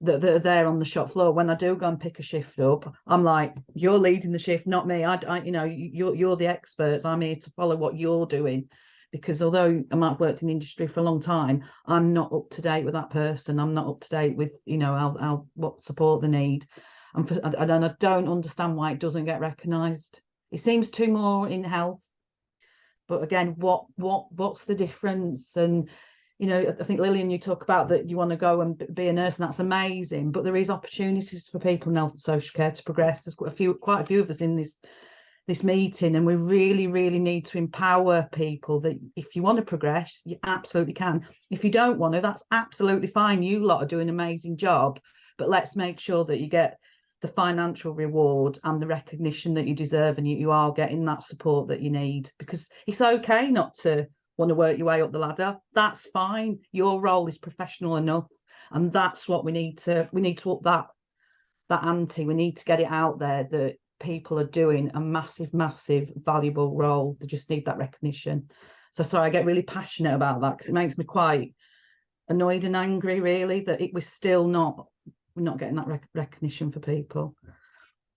that are there on the shop floor. When I do go and pick a shift up, I'm like, you're leading the shift, not me. I you know, you're the experts. I'm here to follow what you're doing. Because although I might have worked in the industry for a long time, I'm not up to date with that person. I'm not up to date with, you know, what support they need. I don't understand why it doesn't get recognised. It seems to more in health, but again, what's the difference? And you know, I think Lillian, you talk about that you want to go and be a nurse, and that's amazing. But there is opportunities for people in health and social care to progress. There's quite a few of us in this meeting, and we really, really need to empower people that if you want to progress, you absolutely can. If you don't want to, that's absolutely fine. You lot are doing an amazing job, but let's make sure that you get the financial reward and the recognition that you deserve, and you are getting that support that you need, because it's okay not to want to work your way up the ladder. That's fine. Your role is professional enough, and that's what we need to up that ante. We need to get it out there that people are doing a massive valuable role. They just need that recognition. So sorry, I get really passionate about that because it makes me quite annoyed and angry, really, that we're not getting that recognition for people.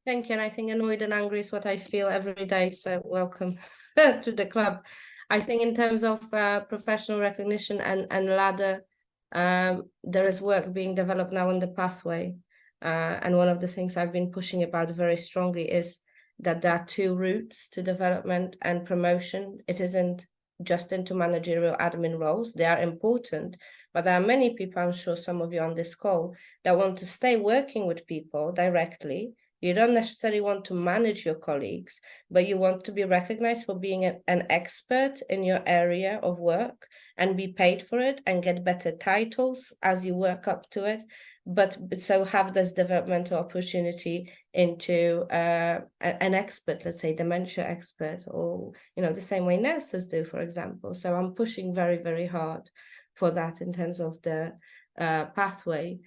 Thank you. And I think annoyed and angry is what I feel every day. So welcome to the club. I think in terms of professional recognition and ladder, there is work being developed now on the pathway. And one of the things I've been pushing about very strongly is that there are two routes to development and promotion. It isn't just into managerial admin roles. They are important, but there are many people, I'm sure some of you on this call, that want to stay working with people directly. You don't necessarily want to manage your colleagues, but you want to be recognized for being an expert in your area of work and be paid for it and get better titles as you work up to it. But so have this developmental opportunity into an expert, let's say dementia expert, or, you know, the same way nurses do, for example. So I'm pushing very, very hard for that in terms of the pathway.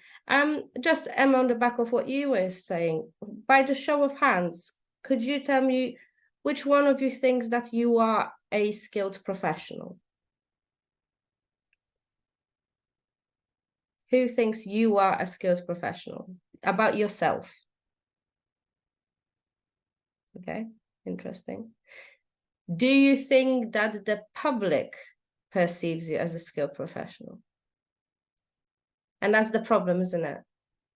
Just Emma, on the back of what you were saying, by the show of hands, could you tell me which one of you thinks that you are a skilled professional? Who thinks you are a skilled professional? About yourself. Okay. Interesting. Do you think that the public perceives you as a skilled professional? And that's the problem, isn't it?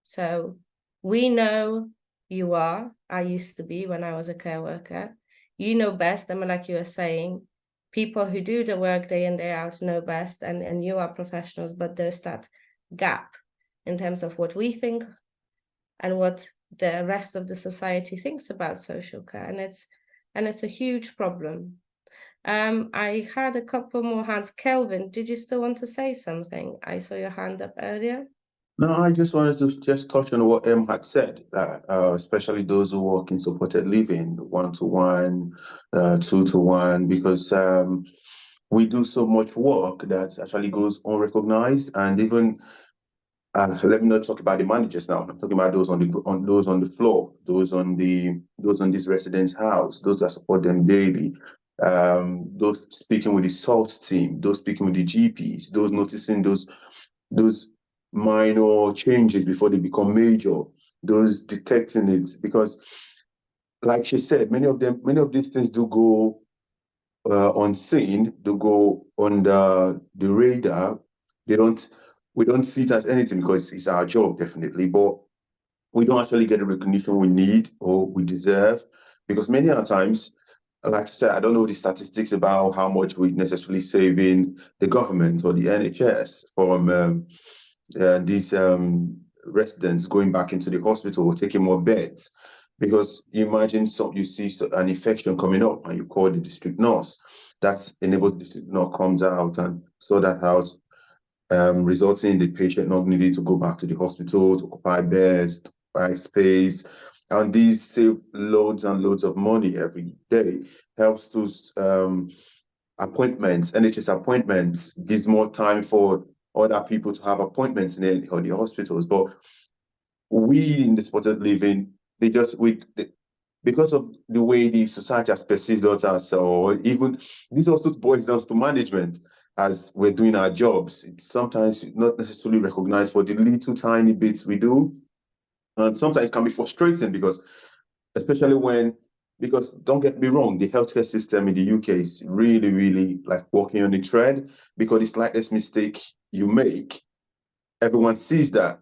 So we know you are. I used to be when I was a care worker. You know best. I mean, like you were saying, people who do the work day in, day out know best, and you are professionals, but there's that gap in terms of what we think and what the rest of the society thinks about social care. And it's a huge problem. I had a couple more hands. Kelvin, did you still want to say something? I saw your hand up earlier. No, I just wanted to just touch on what Em had said, that especially those who work in supported living, 1-to-1, 2-to-1, because we do so much work that actually goes unrecognized. And even let me not talk about the managers now. I'm talking about those on the floor, those on this residence house, those that support them daily. Those speaking with the SALT team, those speaking with the GPs, those noticing those minor changes before they become major, those detecting it, because like she said, many of these things do go unseen, do go under the radar. We don't see it as anything because it's our job, definitely, but we don't actually get the recognition we need or we deserve, because many other times, like I said, I don't know the statistics about how much we necessarily save in the government or the NHS from these residents going back into the hospital or taking more beds. Because you imagine you see an infection coming up and you call the district nurse. That enables the district nurse comes out and sort that out, resulting in the patient not needing to go back to the hospital to occupy beds, to occupy space. And these save loads and loads of money every day. Helps to appointments, NHS appointments, gives more time for other people to have appointments in the hospitals. But we in the supported living, because of the way the society has perceived us, or even this also boils down to management as we're doing our jobs. It's sometimes not necessarily recognized for the little tiny bits we do. And sometimes it can be frustrating because don't get me wrong, the healthcare system in the UK is really, really like walking on a thread, because the slightest mistake you make, everyone sees that.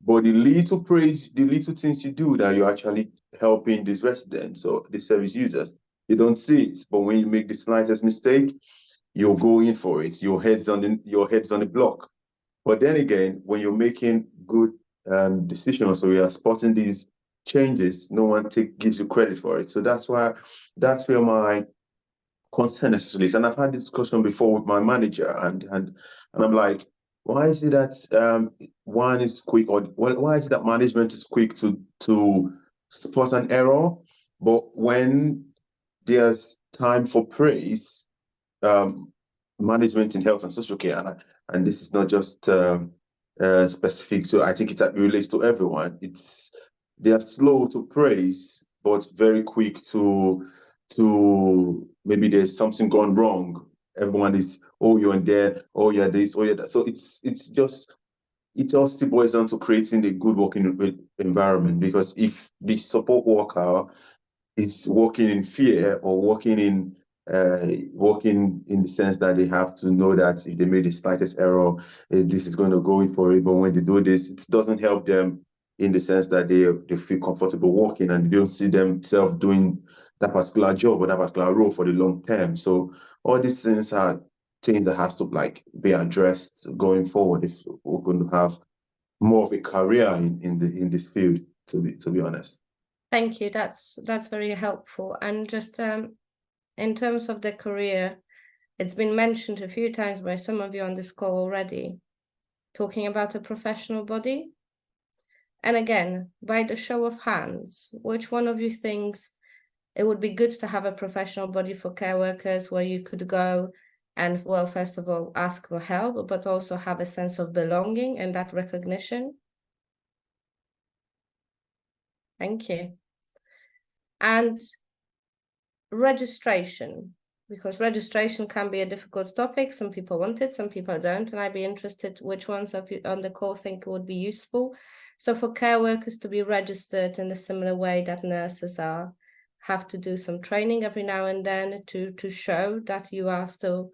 But the little things you do that you're actually helping these residents or the service users, they don't see it. But when you make the slightest mistake, you're going for it. Your head's on the block. But then again, when you're making good decisions, so you are spotting these changes, no one gives you credit for it. So that's where my concern is. And I've had this discussion before with my manager, and I'm like, why is it that one is quick, or why is it that management is quick to spot an error, but when there's time for praise, management in health and social care, and this is not just specific to, I think it relates to everyone. They are slow to praise, but very quick to maybe there's something gone wrong. Everyone is, oh, you're there, oh, you're this, oh, you're that. So it all still boils down to creating a good working environment, because if the support worker is working in fear or working in the sense that they have to know that if they made the slightest error, this is going to go in for it. But when they do this, it doesn't help them in the sense that they feel comfortable working, and they don't see themselves doing that particular job or that particular role for the long term. So all these things are things that has to be addressed going forward if we're going to have more of a career in this field, to be honest. Thank you. That's very helpful. And just in terms of the career, it's been mentioned a few times by some of you on this call already, talking about a professional body. And again, by the show of hands, which one of you thinks it would be good to have a professional body for care workers where you could go and, well, first of all, ask for help, but also have a sense of belonging and that recognition? Thank you. And registration, because registration can be a difficult topic. Some people want it, some people don't, and I'd be interested which ones of you on the call think would be useful. So for care workers to be registered in a similar way that nurses are, have to do some training every now and then to show that you are still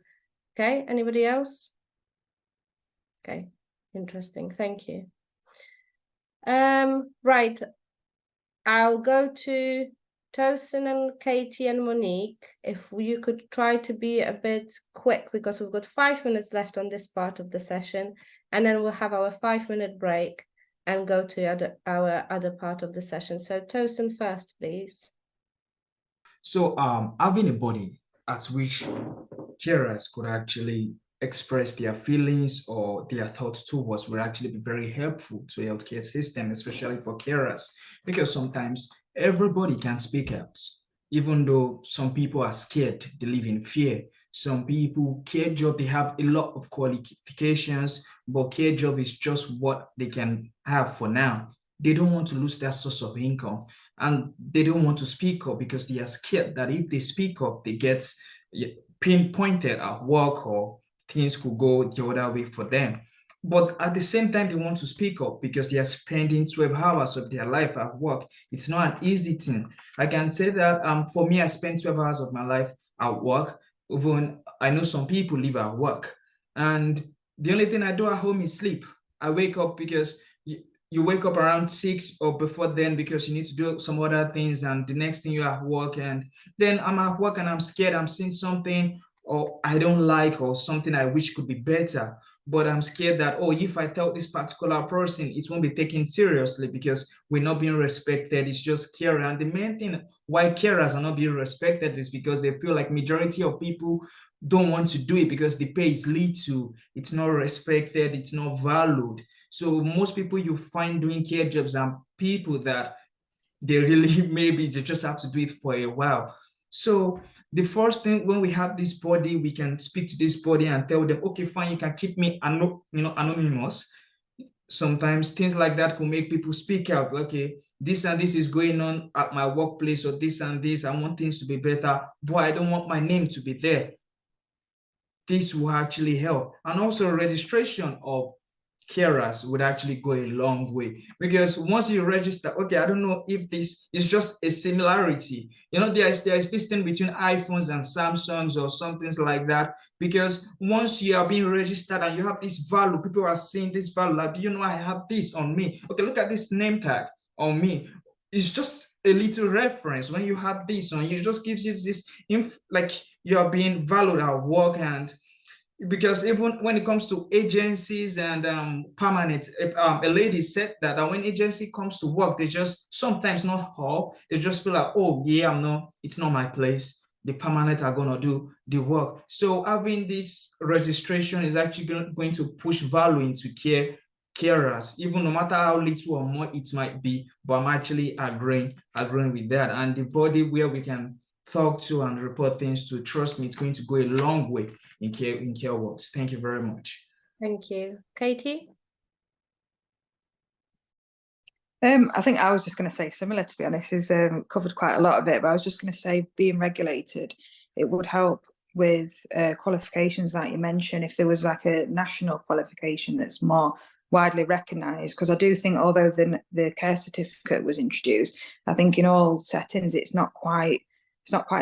okay. Anybody else? Okay, interesting. Thank you. Right. I'll go to Tosin and Katie and Monique. If you could try to be a bit quick, because we've got 5 minutes left on this part of the session, and then we'll have our 5-minute break and go to our other part of the session. So Tosin first, please. So having a body at which carers could actually express their feelings or their thoughts towards will actually be very helpful to a healthcare system, especially for carers, because sometimes everybody can speak out. Even though some people are scared, they live in fear. Some people, care job, they have a lot of qualifications, but care job is just what they can have for now. They don't want to lose that source of income, and they don't want to speak up because they are scared that if they speak up, they get pinpointed at work or things could go the other way for them. But at the same time, they want to speak up because they are spending 12 hours of their life at work. It's not an easy thing. I can say that for me, I spend 12 hours of my life at work. Even I know some people live at work. And the only thing I do at home is sleep. I wake up because you wake up around 6 or before then because you need to do some other things, and the next thing you're at work, and then I'm at work and I'm scared. I'm seeing something or I don't like, or something I wish could be better, but I'm scared that, oh, if I tell this particular person, it won't be taken seriously because we're not being respected. It's just care. And the main thing why carers are not being respected is because they feel like majority of people don't want to do it because the pay is little, it's not respected, it's not valued. So most people you find doing care jobs are people that they really, maybe they just have to do it for a while. So the first thing, when we have this body, we can speak to this body and tell them, okay, fine, you can keep me anonymous. Sometimes things like that could make people speak out. Okay, this and this is going on at my workplace, or this and this, I want things to be better, but I don't want my name to be there. This will actually help. And also registration of carers would actually go a long way, because once you register, okay, I don't know if this is just a similarity, there's this thing between iPhones and Samsungs or something like that, because once you are being registered and you have this value, people are seeing this value, like, I have this on me, okay, look at this name tag on me. It's just a little reference. When you have this on you, it just gives you this like you are being valued at work. And because even when it comes to agencies and permanent, a lady said that when agency comes to work, they just sometimes, not all, they just feel like, oh yeah, it's not my place. The permanent are gonna do the work. So having this registration is actually going to push value into carers, even no matter how little or more it might be. But I'm actually agreeing with that. And the body where we can talk to and report things to, trust me, it's going to go a long way in care works. Thank you very much. Thank you. Katie? I think I was just going to say similar, to be honest, is covered quite a lot of it, but I was just going to say being regulated, it would help with qualifications that you mentioned, if there was like a national qualification that's more widely recognised, because I do think although the care certificate was introduced, I think in all settings it's not quite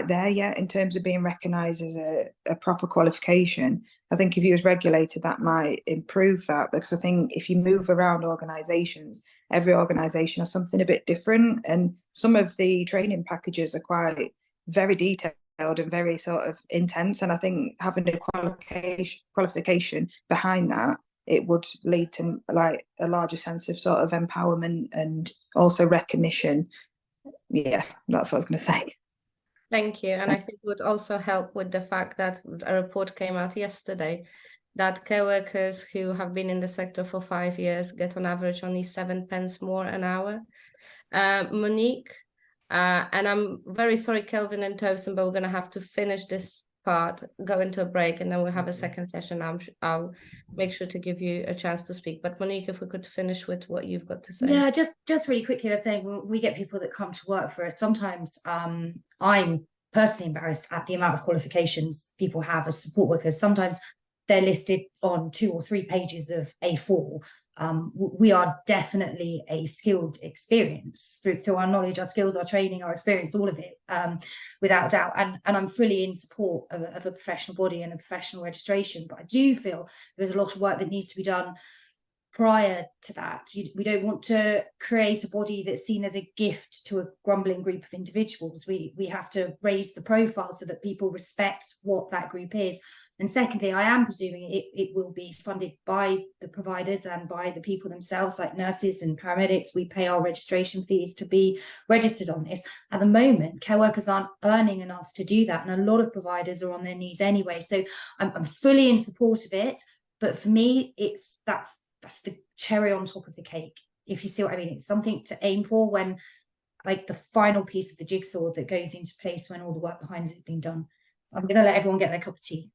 there yet in terms of being recognised as a proper qualification. I think if you was regulated, that might improve that, because I think if you move around organisations, every organisation has something a bit different, and some of the training packages are quite very detailed and very sort of intense. And I think having a qualification behind that, it would lead to like a larger sense of sort of empowerment and also recognition. Yeah, that's what I was going to say. Thank you. And I think it would also help with the fact that a report came out yesterday that care workers who have been in the sector for 5 years get on average only 7 pence more an hour. Monique, and I'm very sorry, Kelvin and Tosin, but we're going to have to finish this part, go into a break, and then we'll have a second session. I'll make sure to give you a chance to speak. But Monique, if we could finish with what you've got to say. Yeah, just really quickly, I'd say we get people that come to work for it. Sometimes I'm personally embarrassed at the amount of qualifications people have as support workers. Sometimes they're listed on 2 or 3 pages of A4. We are definitely a skilled experience through our knowledge, our skills, our training, our experience, all of it, without doubt. And I'm fully in support of a professional body and a professional registration. But I do feel there's a lot of work that needs to be done prior to that. We don't want to create a body that's seen as a gift to a grumbling group of individuals. We have to raise the profile so that people respect what that group is. And secondly, I am presuming it will be funded by the providers and by the people themselves, like nurses and paramedics. We pay our registration fees to be registered on this. At the moment, care workers aren't earning enough to do that, and a lot of providers are on their knees anyway. So I'm fully in support of it, but for me, that's the cherry on top of the cake, if you see what I mean. It's something to aim for, when, like, the final piece of the jigsaw that goes into place when all the work behind it has been done. I'm going to let everyone get their cup of tea.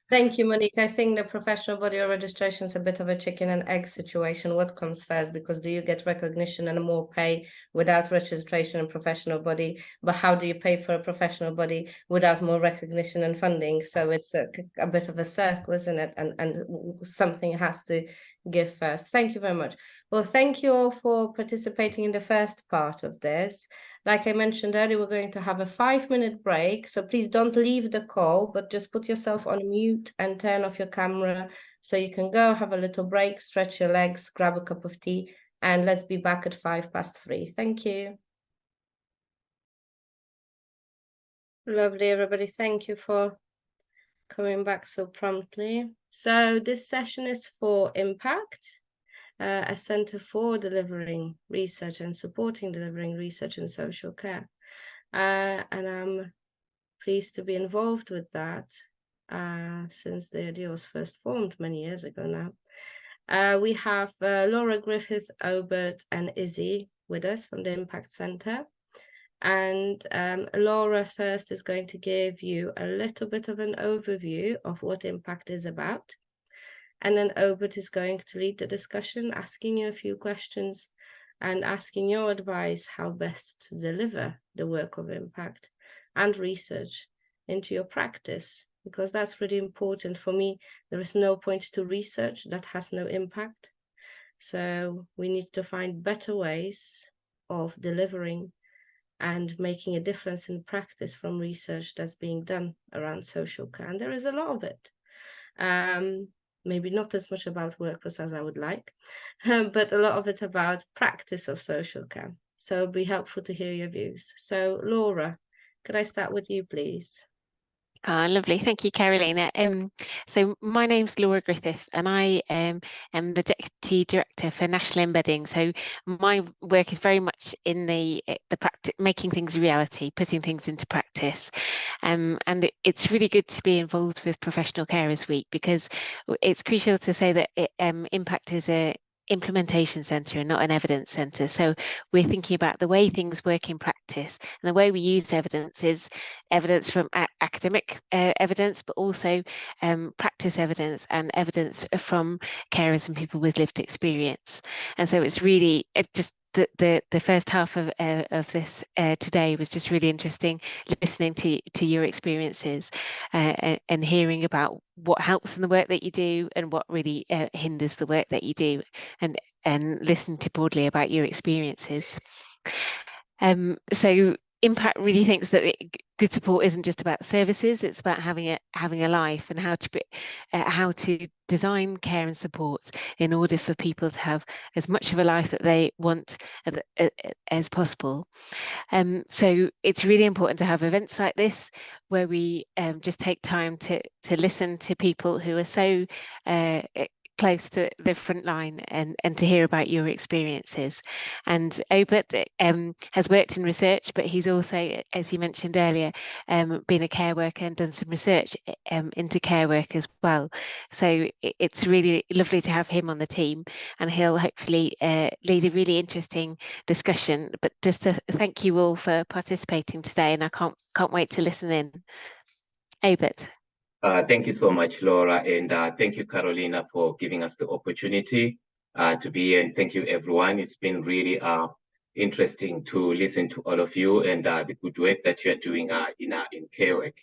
Thank you, Monique. I think the professional body registration is a bit of a chicken and egg situation. What comes first? Because do you get recognition and more pay without registration and professional body? But how do you pay for a professional body without more recognition and funding? So it's a bit of a circle, isn't it? And something has to give first. Thank you very much. Well, thank you all for participating in the first part of this. Like I mentioned earlier, we're going to have a 5-minute break. So please don't leave the call, but just put yourself on mute and turn off your camera so you can go have a little break, stretch your legs, grab a cup of tea, and let's be back at 3:05. Thank you. Lovely, everybody. Thank you for coming back so promptly. So this session is for Impact, a centre for delivering research and supporting delivering research in social care. And I'm pleased to be involved with that since the idea was first formed many years ago now. We have Laura Griffith, Obert and Izzy with us from the Impact Centre. And Laura first is going to give you a little bit of an overview of what Impact is about. And then Obert is going to lead the discussion, asking you a few questions and asking your advice how best to deliver the work of Impact and research into your practice, because that's really important for me. There is no point to research that has no impact. So we need to find better ways of delivering and making a difference in practice from research that's being done around social care. And there is a lot of it. Maybe not as much about workforce as I would like, but a lot of it about practice of social care. So it'd be helpful to hear your views. So Laura, could I start with you, please? Lovely. Thank you, Carolina. So my name's Laura Griffith, and I am the Deputy Director for National Embedding. So my work is very much in the practice, making things a reality, putting things into practice. And it's really good to be involved with Professional Carers Week, because it's crucial to say that Impact is a implementation centre and not an evidence centre. So we're thinking about the way things work in practice, and the way we use evidence is evidence from academic evidence, but also practice evidence and evidence from carers and people with lived experience. And so it's really just the first half of this today was just really interesting, listening to your experiences and hearing about what helps in the work that you do and what really hinders the work that you do, and listen to broadly about your experiences. So Impact really thinks that good support isn't just about services; it's about having a life, and how to design care and support in order for people to have as much of a life that they want as possible. So it's really important to have events like this, where we just take time to listen to people who are so close to the front line and to hear about your experiences. And Obert has worked in research, but he's also, as you mentioned earlier, been a care worker and done some research into care work as well. So it's really lovely to have him on the team, and he'll hopefully lead a really interesting discussion. But just to thank you all for participating today, and I can't wait to listen in. Obert. Thank you so much, Laura, and thank you, Carolina, for giving us the opportunity to be here. And thank you, everyone. It's been really interesting to listen to all of you and the good work that you're doing in care work.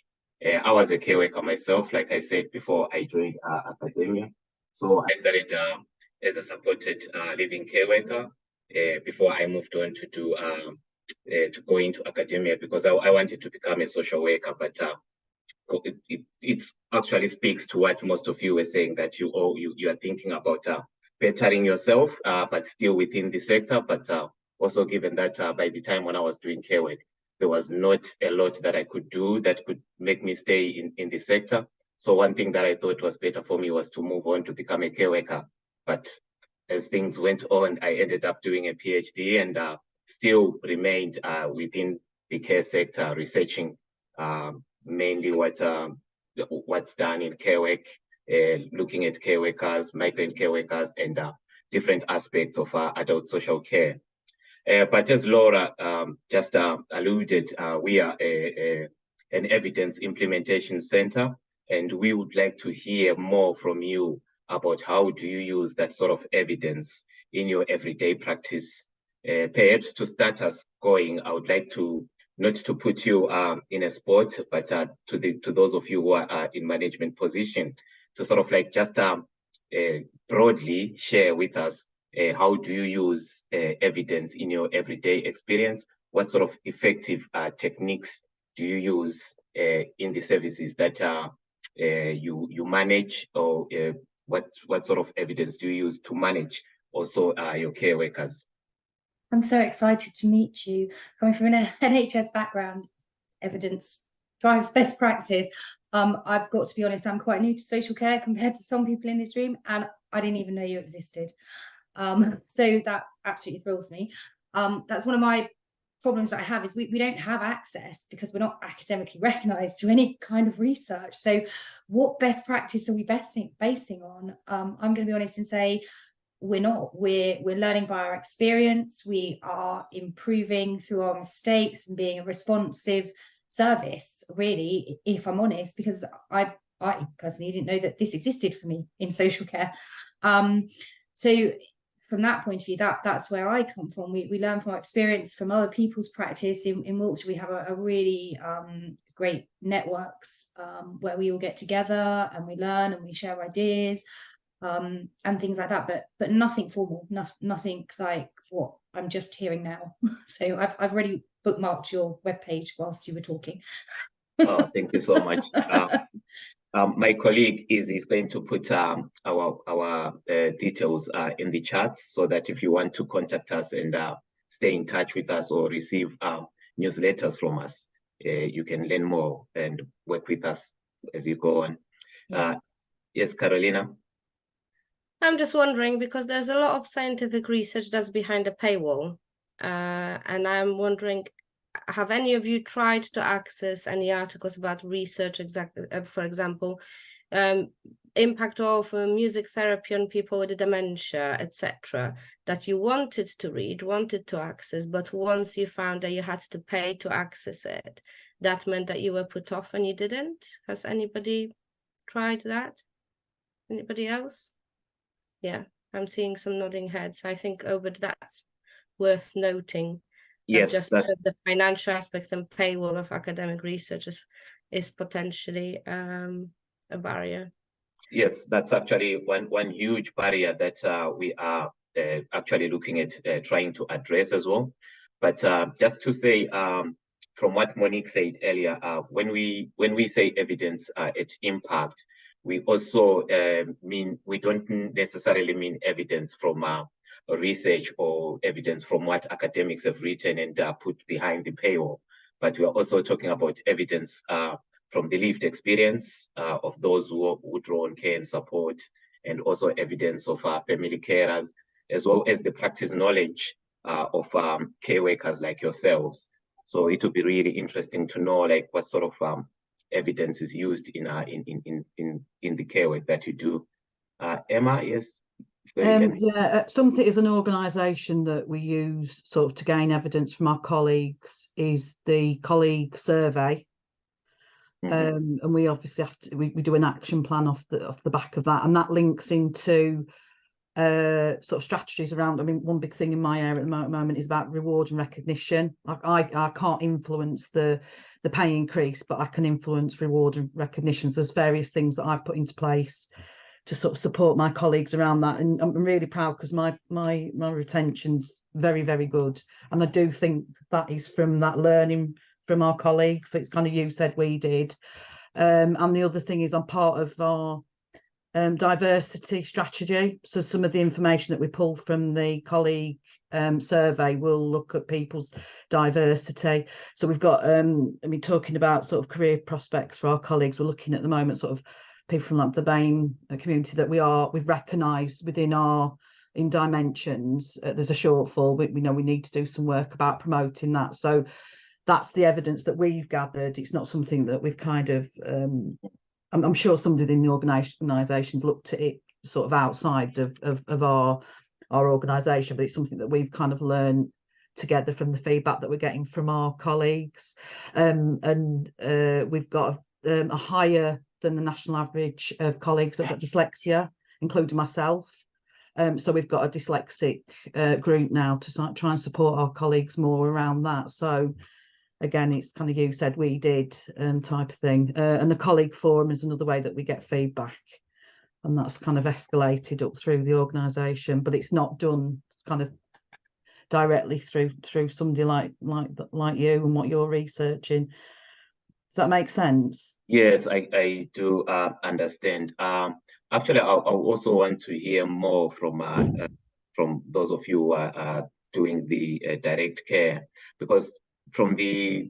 I was a care worker myself, like I said before I joined academia. So I started as a supported living care worker before I moved on to do to go into academia, because I wanted to become a social worker, but it actually speaks to what most of you were saying, that you are thinking about bettering yourself, but still within the sector. But also given that by the time when I was doing care work, there was not a lot that I could do that could make me stay in the sector. So one thing that I thought was better for me was to move on to become a care worker. But as things went on, I ended up doing a PhD and still remained within the care sector, researching mainly what's done in care work, looking at care workers, migrant care workers, and different aspects of adult social care. But as Laura just alluded, we are an evidence implementation center, and we would like to hear more from you about how do you use that sort of evidence in your everyday practice. Perhaps to start us going, I would like to not to put you in a spot, but to those of you who are in management position, to sort of like just broadly share with us how do you use evidence in your everyday experience? What sort of effective techniques do you use in the services that you manage, or what sort of evidence do you use to manage also your care workers? I'm so excited to meet you. Coming from an NHS background, evidence drives best practice. I've got to be honest, I'm quite new to social care compared to some people in this room, and I didn't even know you existed. So that absolutely thrills me. That's one of my problems that I have, is we don't have access because we're not academically recognised to any kind of research. So what best practice are we basing on? I'm going to be honest and say we're not. We're learning by our experience. We are improving through our mistakes and being a responsive service, really, if I'm honest, because I personally didn't know that this existed for me in social care. So from that point of view, that's where I come from. We learn from our experience, from other people's practice. In Wiltshire, we have a really great networks where we all get together and we learn and we share ideas and things like that. But nothing formal, nothing like what I'm just hearing now. So I've already bookmarked your webpage whilst you were talking. Oh, thank you so much. My colleague is going to put our details in the chats, so that if you want to contact us and stay in touch with us or receive newsletters from us, you can learn more and work with us as you go on. Yes, Carolina? I'm just wondering, because there's a lot of scientific research that's behind the paywall, and I'm wondering, have any of you tried to access any articles about research, for example, impact of music therapy on people with dementia, etc., that you wanted to read, wanted to access, but once you found that you had to pay to access it, that meant that you were put off and you didn't? Has anybody tried that? Anybody else? Yeah, I'm seeing some nodding heads. I think, but that's worth noting. Yes, just the financial aspect and paywall of academic research is potentially a barrier. Yes, that's actually one huge barrier that we are actually looking at trying to address as well. But just to say, from what Monique said earlier, when we say evidence at impact, we also we don't necessarily mean evidence from research or evidence from what academics have written and put behind the paywall, but we are also talking about evidence from the lived experience of those who draw on care and support, and also evidence of family carers, as well as the practice knowledge of care workers like yourselves. So it would be really interesting to know like what sort of evidence is used in the care work that you do. Emma, yes. Something as an organisation that we use sort of to gain evidence from our colleagues is the colleague survey. And we obviously have to we do an action plan off the back of that, and that links into sort of strategies around. I mean, one big thing in my area at the moment is about reward and recognition. I can't influence the pay increase, but I can influence reward and recognition. So there's various things that I've put into place to sort of support my colleagues around that, and I'm really proud because my retention's very, very good, and I do think that is from that learning from our colleagues. So it's kind of you said we did, and the other thing is I'm part of our diversity strategy. So some of the information that we pull from the colleague survey will look at people's diversity. So we've got I mean, talking about sort of career prospects for our colleagues, we're looking at the moment sort of people from like the BAME community that we've recognised in Dimensions. There's a shortfall. We know we need to do some work about promoting that. So that's the evidence that we've gathered. It's not something that we've kind of I'm sure somebody in the organisations looked at it sort of outside of our organisation, but it's something that we've kind of learned together from the feedback that we're getting from our colleagues. And we've got a higher than the national average of colleagues that have got dyslexia, including myself. So we've got a dyslexic group now to try and support our colleagues more around that. So again, it's kind of you said we did type of thing. And the colleague forum is another way that we get feedback, and that's kind of escalated up through the organisation, but it's not done kind of directly through somebody like you and what you're researching. Does that make sense? Yes, I do understand. Actually, I also want to hear more from those of you who are doing the direct care, because from the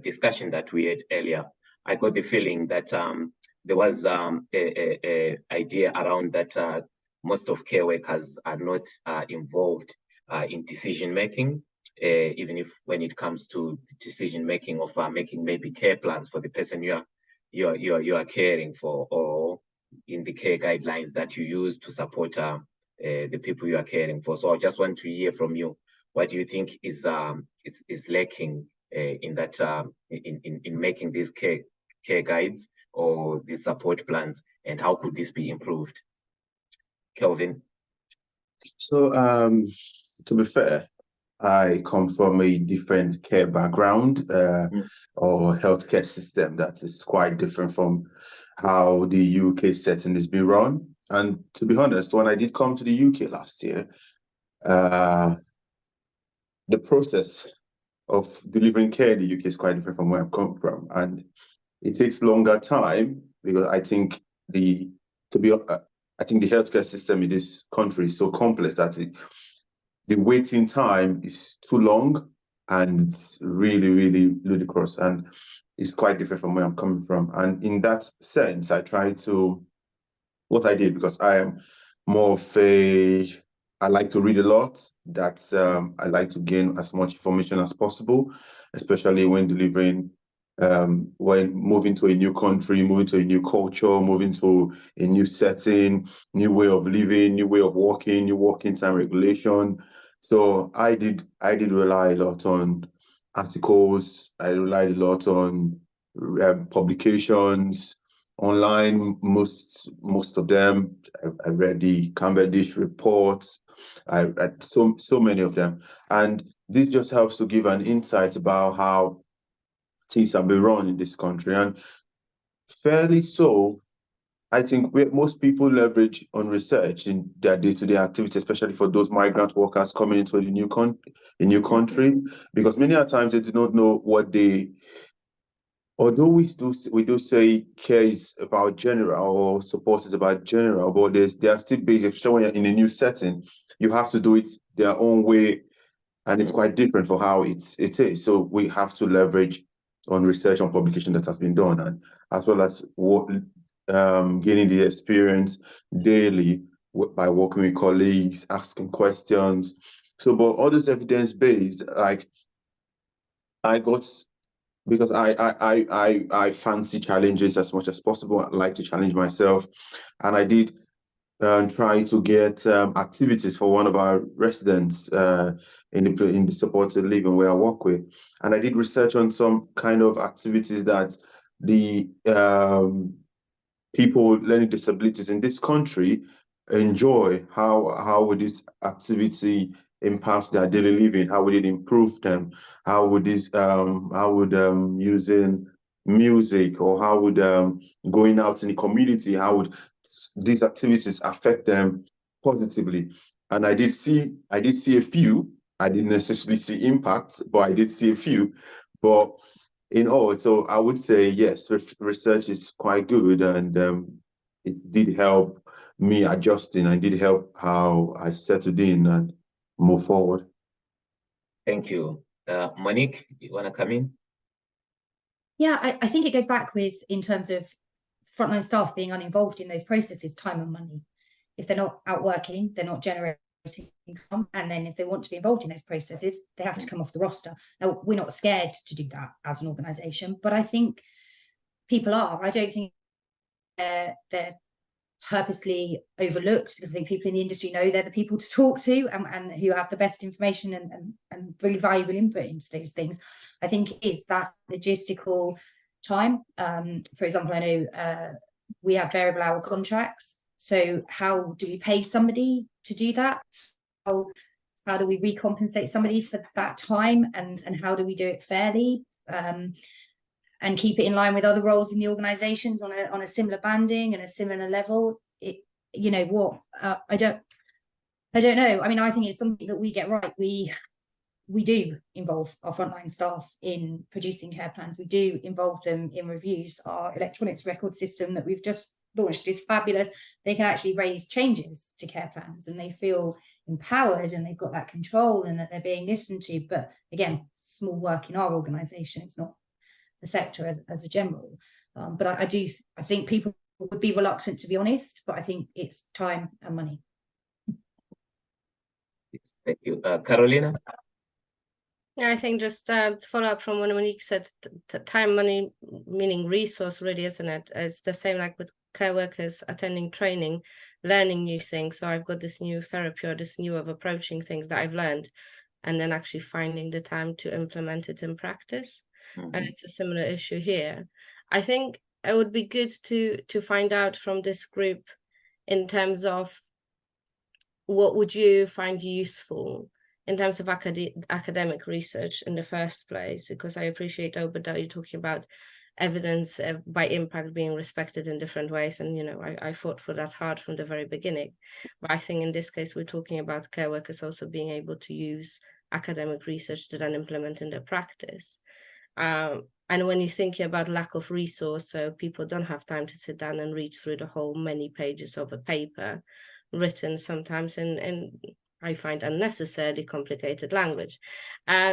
discussion that we had earlier, I got the feeling that there was a idea around that most of care workers are not involved in decision making. Even if when it comes to decision making of making maybe care plans for the person you are caring for, or in the care guidelines that you use to support the people you are caring for. So I just want to hear from you, what do you think is lacking in that in making these care guides or these support plans, and how could this be improved? Kelvin. So to be fair, I come from a different care background or healthcare system that is quite different from how the UK setting is being run. And to be honest, when I did come to the UK last year, the process of delivering care in the UK is quite different from where I'm coming from. And it takes longer time because I think the healthcare system in this country is so complex that the waiting time is too long, and it's really, really ludicrous, and it's quite different from where I'm coming from. And in that sense, what I did, because I am more of I like to read a lot, I like to gain as much information as possible, especially when delivering, when moving to a new country, moving to a new culture, moving to a new setting, new way of living, new way of working, new working time regulation. So I did rely a lot on articles. I relied a lot on publications online. Most of them. I read the Cavendish reports. I read so many of them, and this just helps to give an insight about how things have been run in this country. And fairly so, I think most people leverage on research in their day-to-day activity, especially for those migrant workers coming into a new country, because many a times they do not know what they. Although we do say care is about general or support is about general, but there are still basics. Especially when you're in a new setting, you have to do it their own way, and it's quite different for how it is. So we have to leverage on research on publication that has been done, and as well as gaining the experience daily by working with colleagues, asking questions. So, but all this evidence-based, like I got, because I fancy challenges as much as possible. I like to challenge myself, and I did try to get activities for one of our residents in the supported living where I work with, and I did research on some kind of activities that the people with learning disabilities in this country enjoy? How would this activity impact their daily living? How would it improve them? How would using music, or how would going out in the community, how would these activities affect them positively? And I did see a few. I didn't necessarily see impact, but I did see a few. But in all, so I would say yes, research is quite good, and it did help me adjusting, and did help how I settled in and move forward. Thank you. Monique, you want to come in? Yeah, I think it goes back with, in terms of frontline staff being uninvolved in those processes, time and money. If they're not out working, they're not generating income. And then if they want to be involved in those processes, they have to come off the roster. Now, we're not scared to do that as an organisation, but I think people are. I don't think they're purposely overlooked, because I think people in the industry know they're the people to talk to, and who have the best information and really valuable input into those things. I think it is that logistical time. For example, I know we have variable hour contracts. So how do we pay somebody to do that? How do we recompensate somebody for that time, and how do we do it fairly? And keep it in line with other roles in the organisations on a similar banding and a similar level. I don't know. I mean, I think it's something that we get right. We do involve our frontline staff in producing care plans. We do involve them in reviews. Our electronics record system that we've just launched is fabulous. They can actually raise changes to care plans, and they feel empowered, and they've got that control, and that they're being listened to. But again, small work in our organisation. It's not the sector as a general. But I think people would be reluctant, to be honest, but I think it's time and money. Thank you. Carolina? Yeah, I think just to follow up from what Monique said, time, money, meaning resource, really, isn't it? It's the same like with care workers attending training, learning new things. So I've got this new therapy, or this new way of approaching things that I've learned, and then actually finding the time to implement it in practice. Mm-hmm. And it's a similar issue here. I think it would be good to find out from this group in terms of what would you find useful in terms of academic research in the first place, because I appreciate, Obed, that you're talking about evidence by impact being respected in different ways. And, I fought for that hard from the very beginning. But I think in this case, we're talking about care workers also being able to use academic research to then implement in their practice. And when you're thinking about lack of resource, so people don't have time to sit down and read through the whole many pages of a paper written sometimes in I find unnecessarily complicated language.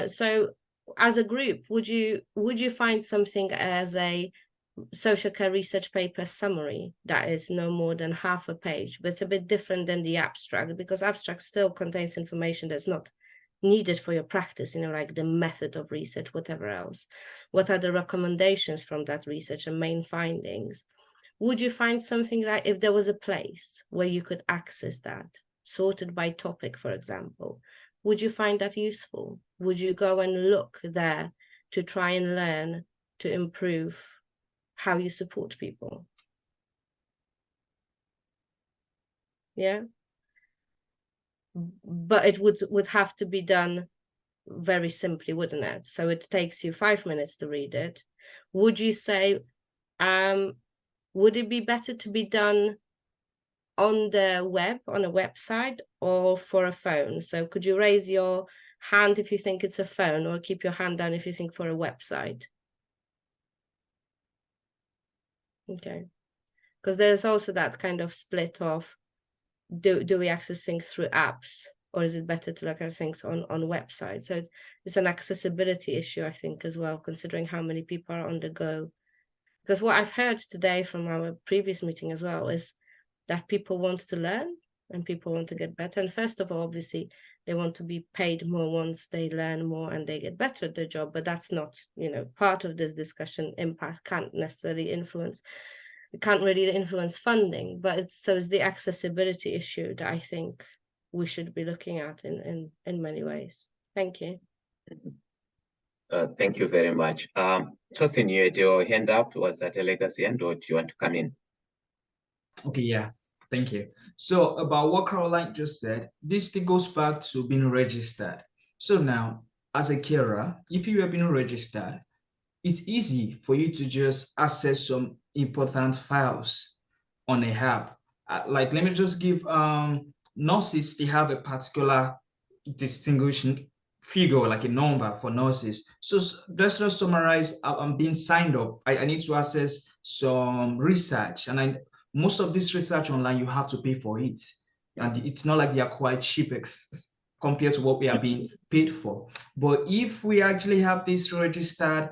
So as a group, would you find something as a social care research paper summary that is no more than half a page, but it's a bit different than the abstract, because abstract still contains information that's not needed for your practice, like the method of research, whatever else. What are the recommendations from that research and main findings? Would you find something like, if there was a place where you could access that, sorted by topic, for example, would you find that useful? Would you go and look there to try and learn to improve how you support people? Yeah. But it would have to be done very simply, wouldn't it? So it takes you 5 minutes to read it. Would you say, would it be better to be done on the web, on a website, or for a phone? So could you raise your hand if you think it's a phone, or keep your hand down if you think for a website? Okay. Because there's also that kind of split of, do we access things through apps, or is it better to look at things on websites? So it's an accessibility issue, I think, as well, considering how many people are on the go. Because what I've heard today from our previous meeting as well is that people want to learn and people want to get better. And first of all, obviously, they want to be paid more once they learn more and they get better at their job. But that's not, part of this discussion. Impact can't necessarily influence. It can't really influence funding, but it's the accessibility issue that I think we should be looking at in many ways. Thank you. Thank you very much. Tosin, you had your hand up. Was that a legacy end, or do you want to come in? Okay, yeah. Thank you. So about what Caroline just said, this thing goes back to being registered. So now, as a carer, if you have been registered, it's easy for you to just access some important files on a app. Like, let me just give nurses, they have a particular distinguishing figure, like a number for nurses. So let's just summarize. I'm being signed up. I need to access some research, and most of this research online, you have to pay for it. And it's not like they are quite cheap compared to what we are being paid for. But if we actually have this registered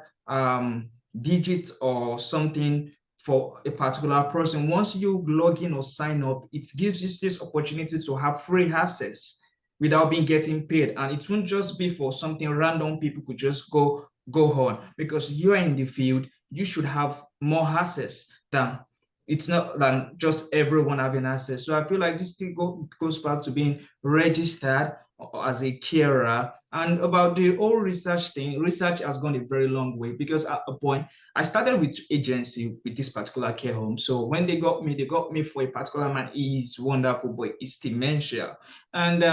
digit or something for a particular person, once you log in or sign up, it gives you this opportunity to have free access without being getting paid. And it won't just be for something random people could just go on, because you're in the field, you should have more access than it's not than just everyone having access. So I feel like this thing goes back to being registered as a carer. And about the whole research thing, research has gone a very long way, because at a point I started with agency with this particular care home. So when they got me for a particular man. He's wonderful, but it's dementia. And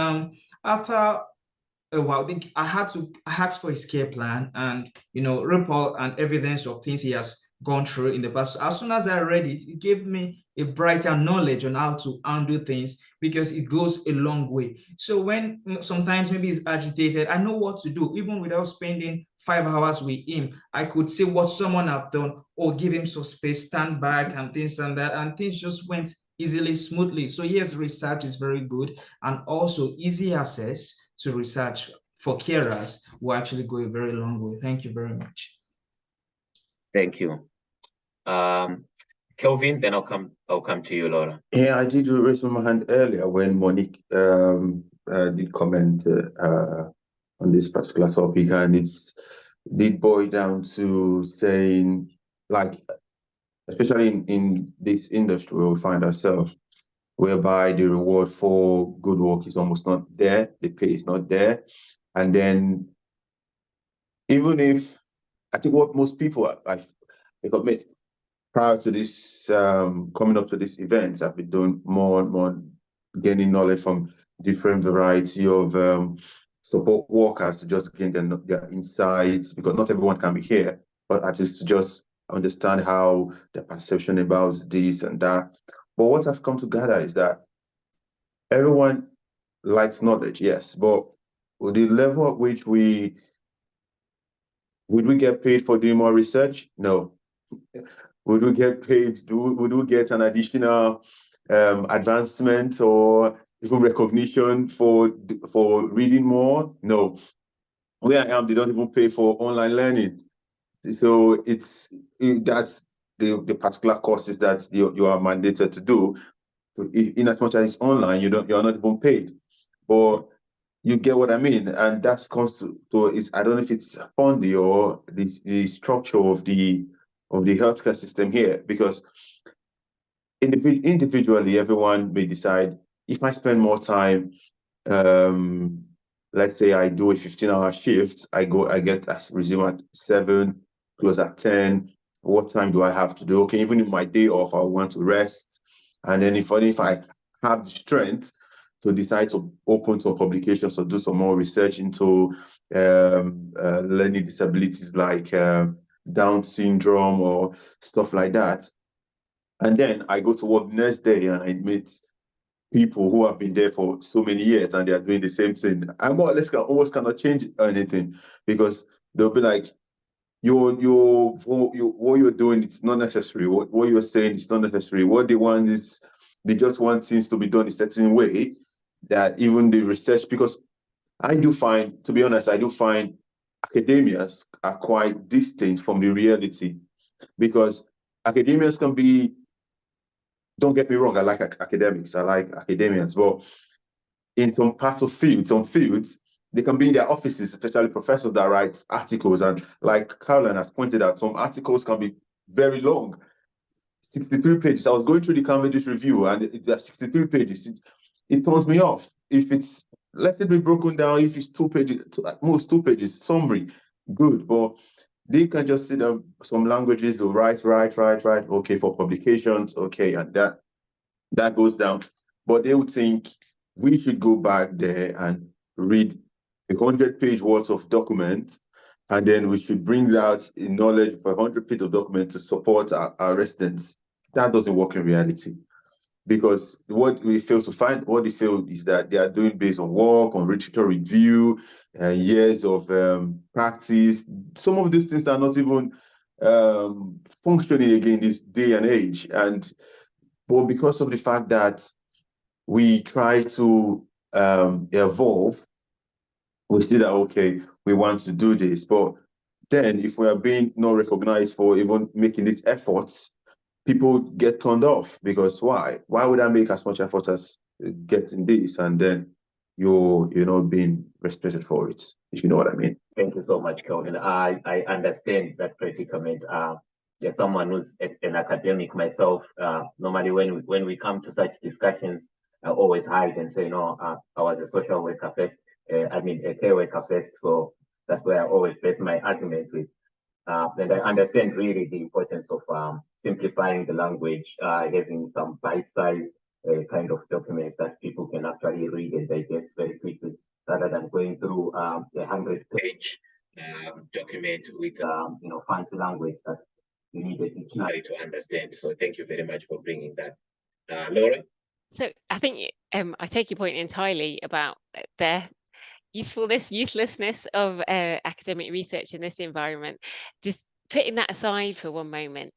after a while, I asked for his care plan and report and evidence of things he has gone through in the past. As soon as I read it, it gave me a brighter knowledge on how to undo things, because it goes a long way. So when sometimes maybe he's agitated, I know what to do. Even without spending 5 hours with him, I could see what someone have done, or give him some space, stand back and things and that, and things just went easily, smoothly. So yes, research is very good, and also easy access to research for carers will actually go a very long way. Thank you very much. Thank you. Kelvin, then I'll come to you, Laura. Yeah, I did raise my hand earlier when Monique did comment on this particular topic, and it's did boil down to saying, like, especially in this industry where we find ourselves, whereby the reward for good work is almost not there, the pay is not there. And then, even if, I think what most people I got made prior to this, coming up to this event, I've been doing more and more, gaining knowledge from different variety of support workers to just gain their insights, because not everyone can be here, but at least to just understand how the perception about this and that. But what I've come to gather is that everyone likes knowledge, yes, but with the level at which would we get paid for doing more research? No. Would we get paid? Would we get an additional advancement or even recognition for reading more? No. Where I am, they don't even pay for online learning. So that's the particular courses that you are mandated to do. In as much as it's online, you're not even paid. But you get what I mean, and that comes to is, I don't know if it's funding or the structure of the healthcare system here, because individually everyone may decide, if I spend more time, let's say I do a 15-hour shift, I resume at 7, close at 10. What time do I have to do? Okay, even if my day off, I want to rest, and then if I have the strength to decide to open to publications or do some more research into learning disabilities like Down syndrome or stuff like that. And then I go to work the next day and I meet people who have been there for so many years and they are doing the same thing. I more or less almost cannot change anything, because they'll be like, what you're doing, it's not necessary. What you're saying is not necessary. What they want is, they just want things to be done a certain way, that even the research, because I do find, to be honest, academias are quite distinct from the reality, because academias can be, don't get me wrong, I like academics, I like academians, but in some parts of some fields, they can be in their offices, especially professors that write articles. And like Caroline has pointed out, some articles can be very long, 63 pages. I was going through the Cambridge Review and it's 63 pages. It turns me off. If it's, let it be broken down, if it's 2 pages, at most 2 pages, summary, good. But they can just sit down, some languages, they'll write, okay, for publications, okay, and that. that goes down. But they would think we should go back there and read 100-page worth of document, and then we should bring out a knowledge for 100 pages of document to support our residents. That doesn't work in reality, because what they feel is that they are doing based on work, on literature review, years of practice. Some of these things are not even functioning again this day and age. But because of the fact that we try to evolve, we see that, okay, we want to do this. But then if we are being not recognized for even making these efforts, people get turned off, because why? Why would I make as much effort as getting this, and then you're not being respected for it, if you know what I mean? Thank you so much, Kelvin. I understand that predicament. As someone who's an academic myself, normally when we come to such discussions, I always hide and say, no, I was a social worker first. A care worker first. So that's where I always base my argument with. And I understand really the importance of simplifying the language, having some bite-sized kind of documents that people can actually read and digest very quickly, rather than going through a 100-page document with fancy language that you need a dictionary to understand. So thank you very much for bringing that. Laura? So I think I take your point entirely about the uselessness of academic research in this environment. Just putting that aside for one moment,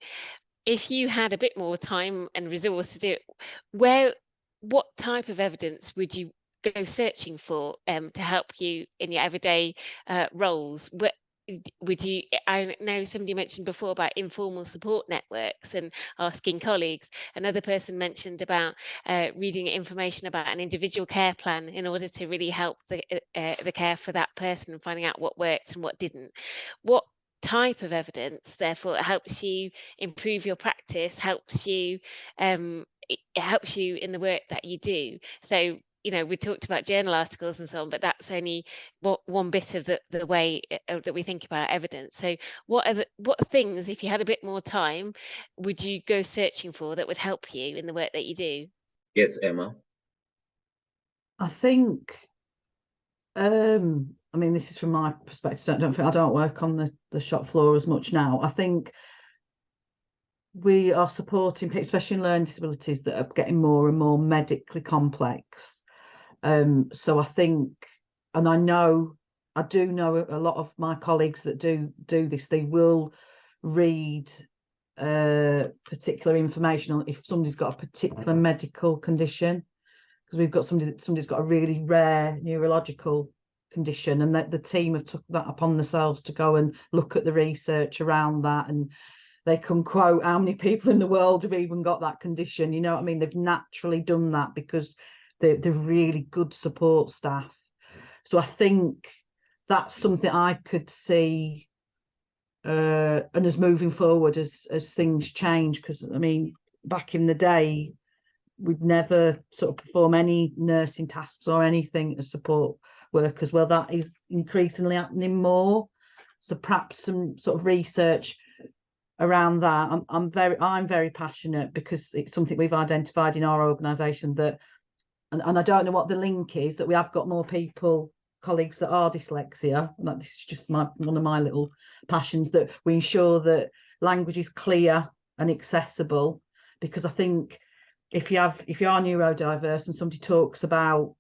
if you had a bit more time and resource to do it, what type of evidence would you go searching for to help you in your everyday roles? I know somebody mentioned before about informal support networks and asking colleagues. Another person mentioned about reading information about an individual care plan in order to really help the care for that person and finding out what worked and what didn't. What type of evidence therefore helps you improve your practice, helps you it helps you in the work that you do? So we talked about journal articles and so on, but that's only one bit of the way that we think about evidence. So what things, if you had a bit more time, would you go searching for that would help you in the work that you do? Yes, Emma. I think, this is from my perspective. I don't work on the shop floor as much now. I think we are supporting people, especially in learning disabilities, that are getting more and more medically complex. So I think, and I do know a lot of my colleagues that do this, they will read particular information on if somebody's got a particular medical condition, because we've got somebody's got a really rare neurological condition, and that the team have took that upon themselves to go and look at the research around that, and they can quote how many people in the world have even got that condition. You know what I mean? They've naturally done that because they're really good support staff. So I think that's something I could see and as moving forward as things change, because back in the day we'd never sort of perform any nursing tasks or anything as support workers. Well, that is increasingly happening more. So perhaps some sort of research around that. I'm very passionate, because it's something we've identified in our organisation that, and I don't know what the link is, that we have got more colleagues that are dyslexia, and this is just one of my little passions, that we ensure that language is clear and accessible. Because I think if you are neurodiverse and somebody talks about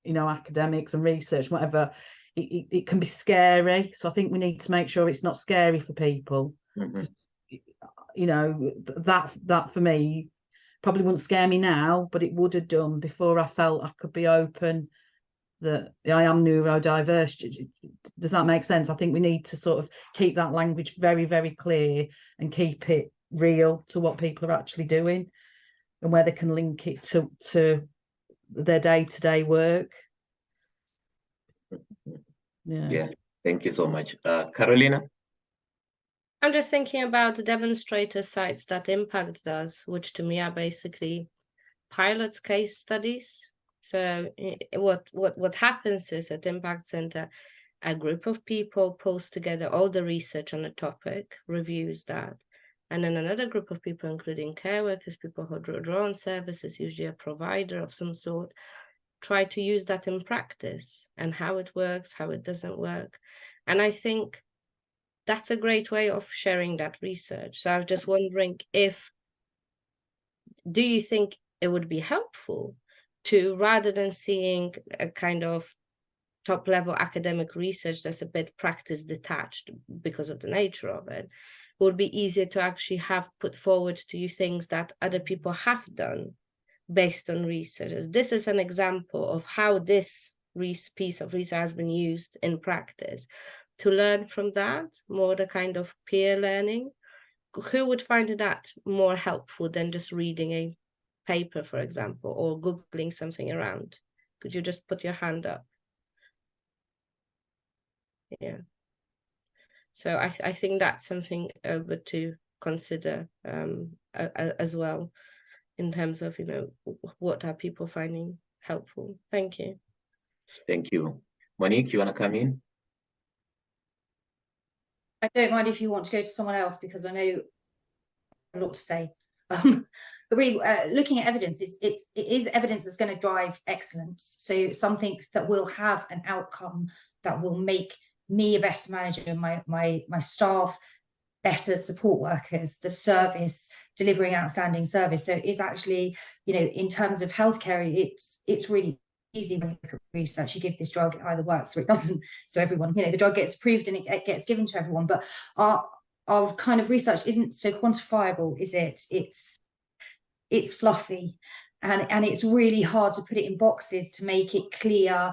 academics and research, whatever, it can be scary. So I think we need to make sure it's not scary for people. Mm-hmm. That for me probably wouldn't scare me now, but it would have done before I felt I could be open that I am neurodiverse. Does that make sense? I think we need to sort of keep that language very, very clear and keep it real to what people are actually doing and where they can link it to their day-to-day work. Yeah, thank you so much. Carolina? I'm just thinking about the demonstrator sites that Impact does, which to me are basically pilots, case studies. So what happens is at Impact Center, a group of people pulls together all the research on a topic, reviews that, And then another group of people, including care workers, people who draw on services, usually a provider of some sort, try to use that in practice and how it works, how it doesn't work. And I think that's a great way of sharing that research. So I was just wondering do you think it would be helpful to, rather than seeing a kind of top level academic research that's a bit practice detached because of the nature of it, would be easier to actually have put forward to you things that other people have done based on research. This is an example of how this piece of research has been used in practice. To learn from that, more the kind of peer learning, who would find that more helpful than just reading a paper, for example, or Googling something around? Could you just put your hand up? Yeah. So I think that's something to consider as well, in terms of, what are people finding helpful. Thank you. Thank you. Monique, you want to come in? I don't mind if you want to go to someone else, because I know a lot to say. Really, looking at evidence, it is evidence that's going to drive excellence. So something that will have an outcome that will make me a better manager, my staff better support workers, the service delivering outstanding service. So it's actually, in terms of healthcare, it's really easy when you look at research. You give this drug, it either works or it doesn't. So everyone, the drug gets approved and it gets given to everyone. But our kind of research isn't so quantifiable, is it? It's fluffy, and it's really hard to put it in boxes to make it clear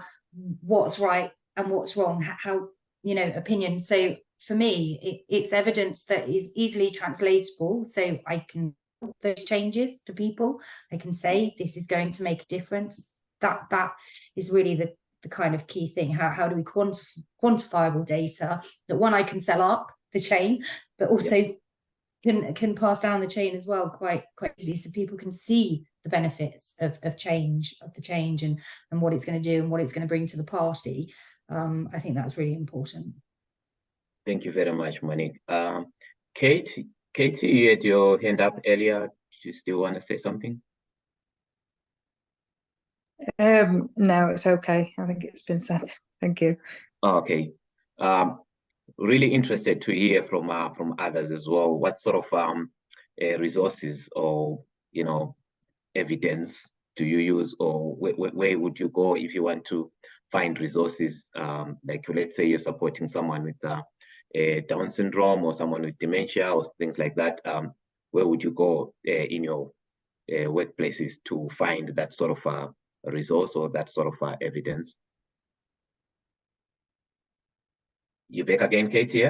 what's right and what's wrong, how, opinions. So for me, it's evidence that is easily translatable. So I can those changes to people. I can say this is going to make a difference. That is really the kind of key thing. How do we quantifiable data that, one, I can sell up the chain, but also can pass down the chain as well quite easily, so people can see the benefits of the change and what it's going to do and what it's going to bring to the party. I think that's really important. Thank you very much, Monique. Katie, you had your hand up earlier. Do you still want to say something? No, it's okay. I think it's been said. Thank you. Okay. Really interested to hear from others as well. What sort of resources or evidence do you use, or where would you go if you want to find resources? Like, let's say you're supporting someone with Down syndrome or someone with dementia or things like that. Where would you go in your workplaces to find that sort of resource or that sort of evidence? You back again, Katie?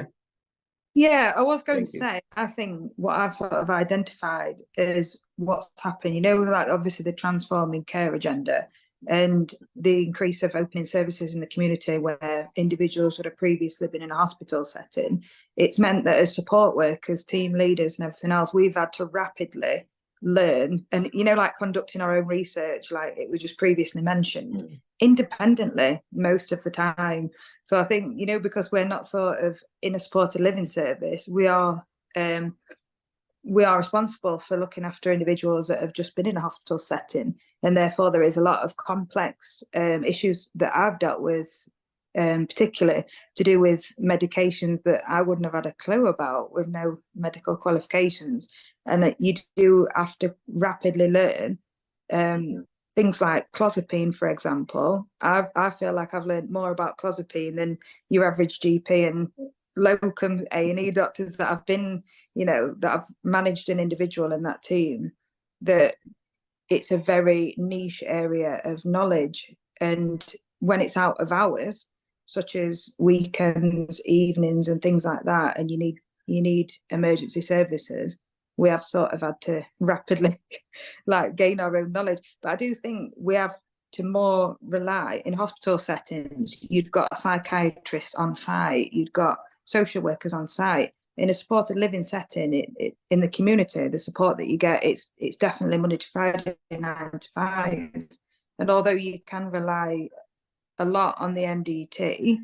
Yeah, I was going to say, I think what I've sort of identified is what's happened, like obviously the transforming care agenda and the increase of opening services in the community where individuals would have previously been in a hospital setting. It's meant that as support workers, team leaders and everything else, we've had to rapidly learn and, like conducting our own research, like it was just previously mentioned, independently most of the time. So I think, because we're not sort of in a supported living service, we are responsible for looking after individuals that have just been in a hospital setting, and therefore there is a lot of complex issues that I've dealt with, particularly to do with medications that I wouldn't have had a clue about with no medical qualifications, and that you do have to rapidly learn. Things like clozapine, for example. I feel like I've learned more about clozapine than your average GP and locum A&E doctors that I've been, that I've managed an individual in that team. That it's a very niche area of knowledge, and when it's out of hours, such as weekends, evenings, and things like that, and you need emergency services, we have sort of had to rapidly gain our own knowledge. But I do think we have to more rely in hospital settings. You've got a psychiatrist on site, you've got social workers on site. In a supported living setting, in the community, the support that you get, it's definitely Monday to Friday, 9 to 5. And although you can rely a lot on the MDT,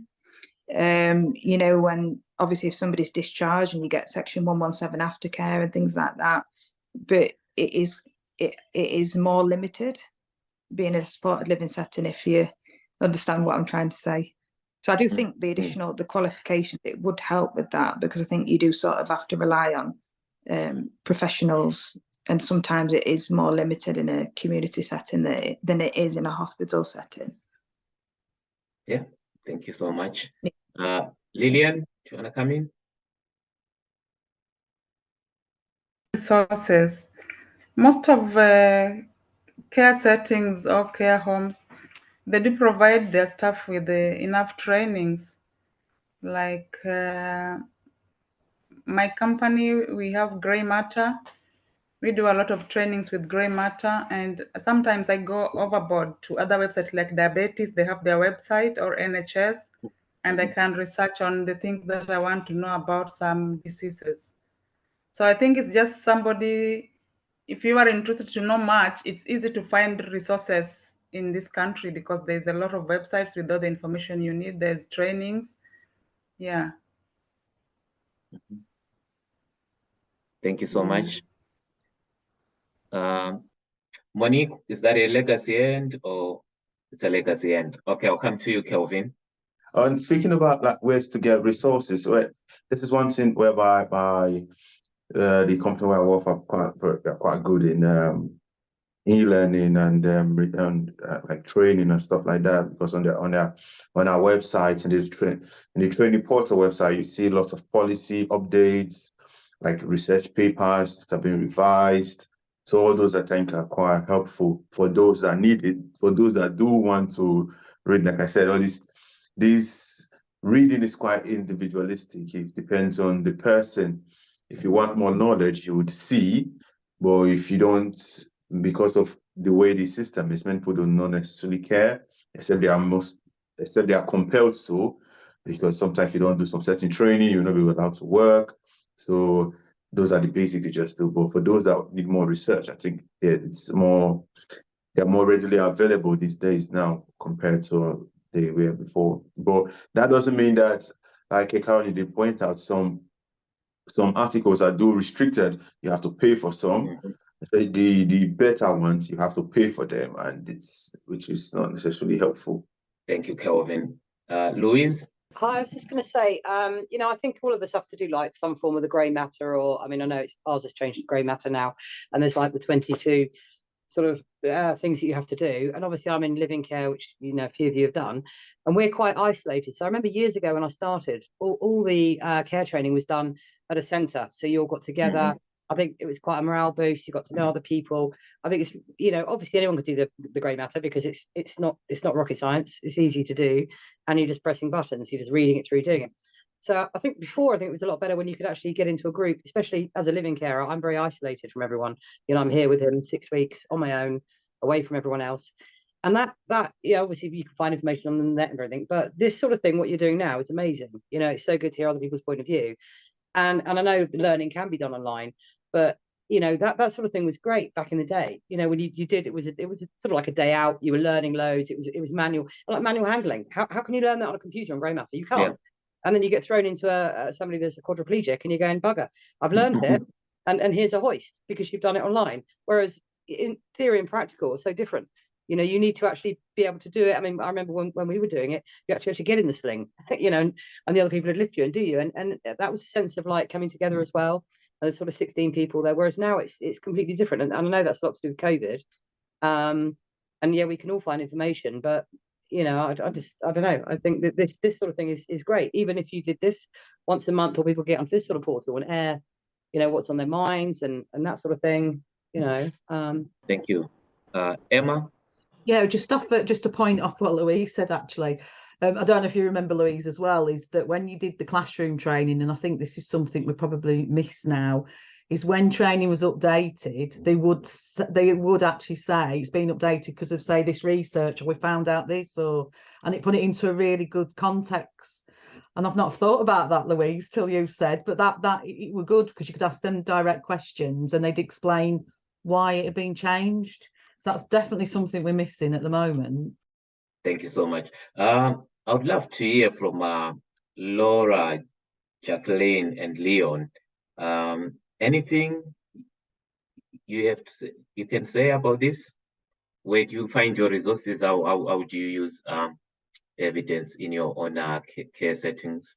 You know, when obviously if somebody's discharged and you get Section 117 aftercare and things like that, but it is more limited being a supported living setting, if you understand what I'm trying to say. So I do think the additional, the qualifications, it would help with that, because I think you do sort of have to rely on professionals, and sometimes it is more limited in a community setting than it is in a hospital setting. Yeah, thank you so much. Lillian, do you want to come in? Resources. Most of care settings or care homes, they do provide their staff with enough trainings. Like my company, we have grey matter. We do a lot of trainings with grey matter, and sometimes I go overboard to other websites like diabetes. They have their website, or NHS, and I can research on the things that I want to know about some diseases. So I think it's just somebody, if you are interested to know much, it's easy to find resources in this country, because there's a lot of websites with all the information you need. There's trainings. Yeah. Thank you so much. Monique, is that a legacy end or it's a legacy end? Okay, I'll come to you, Kelvin. And speaking about like ways to get resources, this is one thing whereby the company where I work for are quite good in e-learning and like training and stuff like that, because on our website and the training portal website, you see lots of policy updates, like research papers that have been revised. So all those I think are quite helpful for those that need it, for those that do want to read. Like I said, all this reading is quite individualistic. It depends on the person. If you want more knowledge, you would see, but if you don't, because of the way the system is, many people do not necessarily care, except they are compelled to, because sometimes if you don't do some certain training, you'll not be allowed to work. So those are the basics you just do. But for those that need more research, I think they're more readily available these days now compared to they were before. But that doesn't mean that, like Carol did point out, some articles are restricted. You have to pay for some. The better ones, you have to pay for them, and which is not necessarily helpful. Thank you, Kelvin. Louise? Hi, I was just going to say, you know, I think all of us have to do like some form of the grey matter, or I mean, I know ours has changed to grey matter now, and there's like the 22 sort of things that you have to do. And obviously I'm in living care, which, you know, a few of you have done, and we're quite isolated. So I remember years ago when I started, all the care training was done at a centre. So you all got together. I think it was quite a morale boost. You got to know other people. I think it's, you know, obviously anyone could do the grey matter, because it's not rocket science. It's easy to do, and you're just pressing buttons. You're just reading it through, doing it. So I think before, I think it was a lot better when you could actually get into a group, especially as a living carer. I'm very isolated from everyone. You know, I'm here with him 6 weeks on my own, away from everyone else. And that, you know, obviously you can find information on the net and everything, but this sort of thing, what you're doing now, it's amazing. You know, it's so good to hear other people's point of view. And I know the learning can be done online, but you know, that sort of thing was great back in the day. You know, when you did, it was sort of like a day out. You were learning loads. It was manual, like manual handling. How can you learn that on a computer on grey matter? You can't. Yeah. And then you get thrown into somebody that's a quadriplegic, and you're going, bugger, I've learned it, and here's a hoist because you've done it online. Whereas in theory and practical, it's so different. You know, you need to actually be able to do it. I mean, I remember when we were doing it, you actually get in the sling, you know, and the other people would lift you and do you. And that was a sense of like coming together as well. And there's sort of 16 people there, whereas now it's completely different. And I know that's a lot to do with COVID. And yeah, we can all find information, but you know, I don't know. I think that this sort of thing is great. Even if you did this once a month, or people get onto this sort of portal and air, you know, what's on their minds and that sort of thing, you know. Thank you. Emma? Yeah, just to point off what Louise said, actually. I don't know if you remember, Louise, as well, is that when you did the classroom training, and I think this is something we probably miss now, is when training was updated, they would actually say it's been updated because of, say, this research, or we found out this, and it put it into a really good context. And I've not thought about that, Louise, till you said, but that it were good, because you could ask them direct questions and they'd explain why it had been changed. So that's definitely something we're missing at the moment. Thank you so much. I would love to hear from Laura, Jacqueline, and Leon, anything you can say about this? Where do you find your resources? How do you use evidence in your own care settings?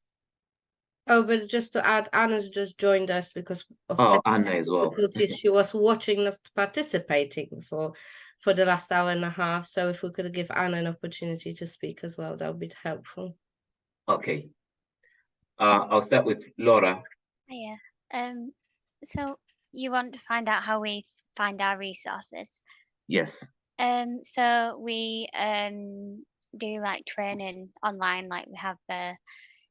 Oh, but just to add, Anna's just joined us because of Anna as well. difficulties. She was watching us participating for the last hour and a half. So if we could give Anna an opportunity to speak as well, that would be helpful. Okay. I'll start with Laura. Yeah. So you want to find out how we find our resources? Yes. So we do like training online, like we have the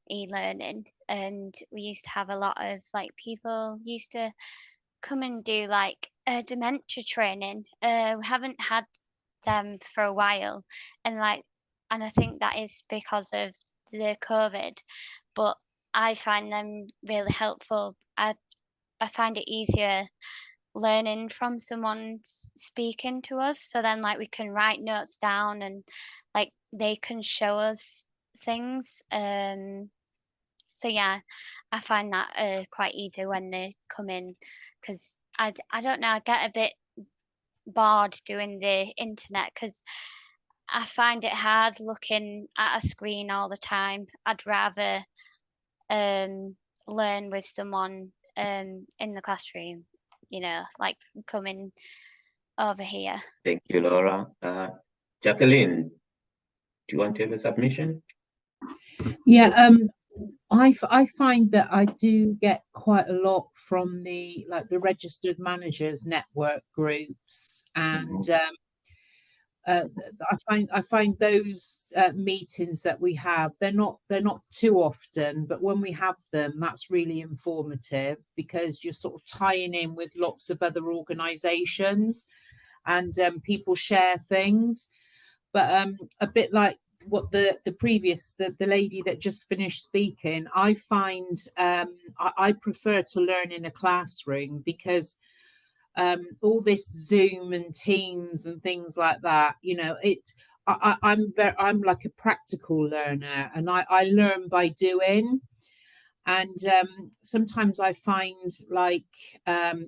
e-learning, and we used to have a lot of like people used to come and do like dementia training. We haven't had them for a while, and I think that is because of the COVID, but I find them really helpful. I find it easier learning from someone speaking to us, so then like we can write notes down and like they can show us things. So yeah, I find that quite easy when they come in, because I don't know, I get a bit bored doing the internet because I find it hard looking at a screen all the time. I'd rather learn with someone in the classroom, you know, like coming over here. Thank you, Laura. Jacqueline, do you want to have a submission? Yeah, I find that I do get quite a lot from the registered managers network groups, and I find those meetings that we have, they're not too often, but when we have them, that's really informative because you're sort of tying in with lots of other organisations, and people share things. But a bit like what the lady that just finished speaking, I find I prefer to learn in a classroom because all this Zoom and Teams and things like that, you know, I'm like a practical learner, and I learn by doing. And sometimes I find like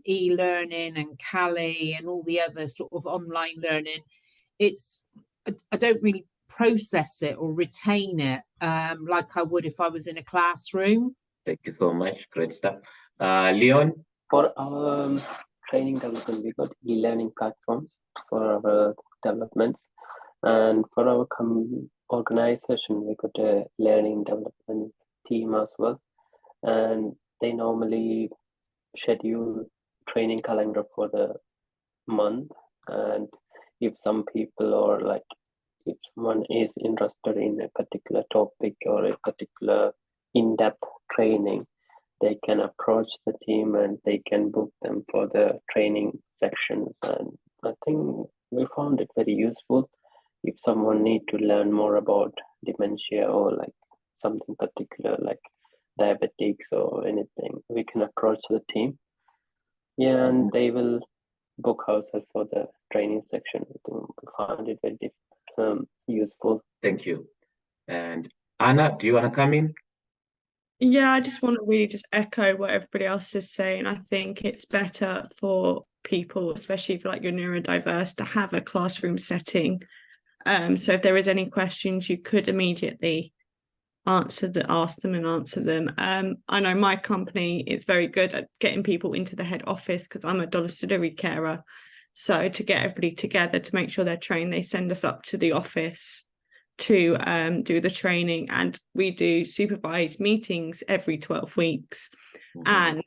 e-learning and Cali and all the other sort of online learning, I don't really process it or retain it like I would if I was in a classroom. Thank you so much. Great stuff. Leon? For our training development, we got e-learning platforms for our developments. And for our organization, we got a learning development team as well. And they normally schedule training calendar for the month. And if some people or like if someone is interested in a particular topic or a particular in-depth training, they can approach the team and they can book them for the training sections. And I think we found it very useful. If someone need to learn more about dementia or like something particular like diabetics or anything, we can approach the team. Yeah, and they will book ourselves for the training section. I think we found it very useful. Thank you. And Anna, do you want to come in? Yeah, I just want to really just echo what everybody else is saying. I think it's better for people, especially if like you're neurodiverse, to have a classroom setting. So if there is any questions, you could immediately ask them and answer them. I know my company is very good at getting people into the head office because I'm a domiciliary carer. So to get everybody together to make sure they're trained, they send us up to the office to do the training, and we do supervised meetings every 12 weeks. And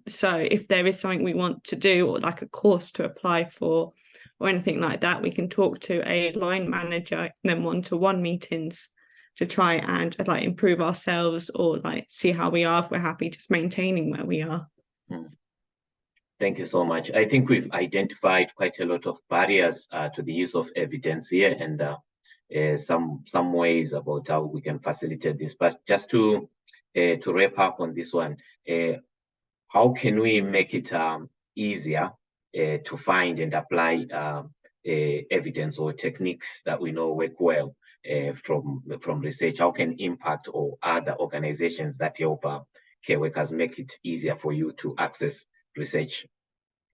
so if there is something we want to do or like a course to apply for or anything like that, we can talk to a line manager and then one-to-one meetings to try and like improve ourselves or like see how we are, if we're happy just maintaining where we are. Thank you so much. I think we've identified quite a lot of barriers to the use of evidence here, and some ways about how we can facilitate this. But just to wrap up on this one, how can we make it easier to find and apply evidence or techniques that we know work well? from research? How can Impact or other organizations that help care workers make it easier for you to access research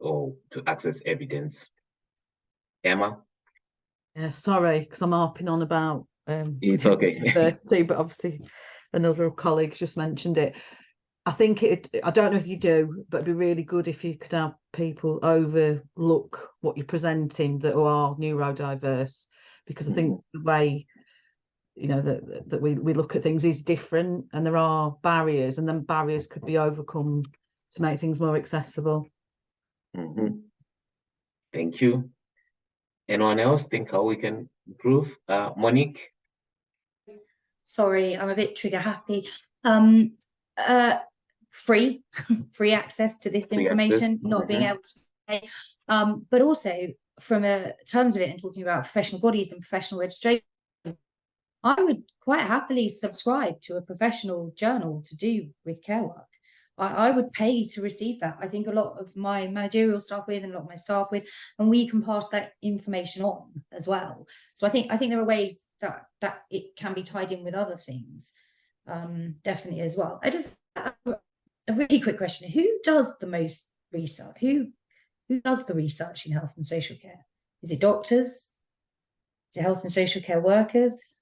or to access evidence? Emma? Yeah, sorry, because I'm harping on about It's okay. university, but obviously another colleague just mentioned it. I think I don't know if you do, but it'd be really good if you could have people overlook what you're presenting that are neurodiverse, because I think the way, you know, that we look at things is different, and there are barriers, and then barriers could be overcome to make things more accessible. Thank you. Anyone else think how we can improve? Monique? Sorry, I'm a bit trigger happy. Free access to this information, not being able to pay. But also from terms of it and talking about professional bodies and professional registration, I would quite happily subscribe to a professional journal to do with care work. I would pay to receive that. I think a lot of my managerial staff and a lot of my staff and we can pass that information on as well. So I think there are ways that it can be tied in with other things, definitely as well. I just have a really quick question: who does the most research? Who does the research in health and social care? Is it doctors? Is it health and social care workers?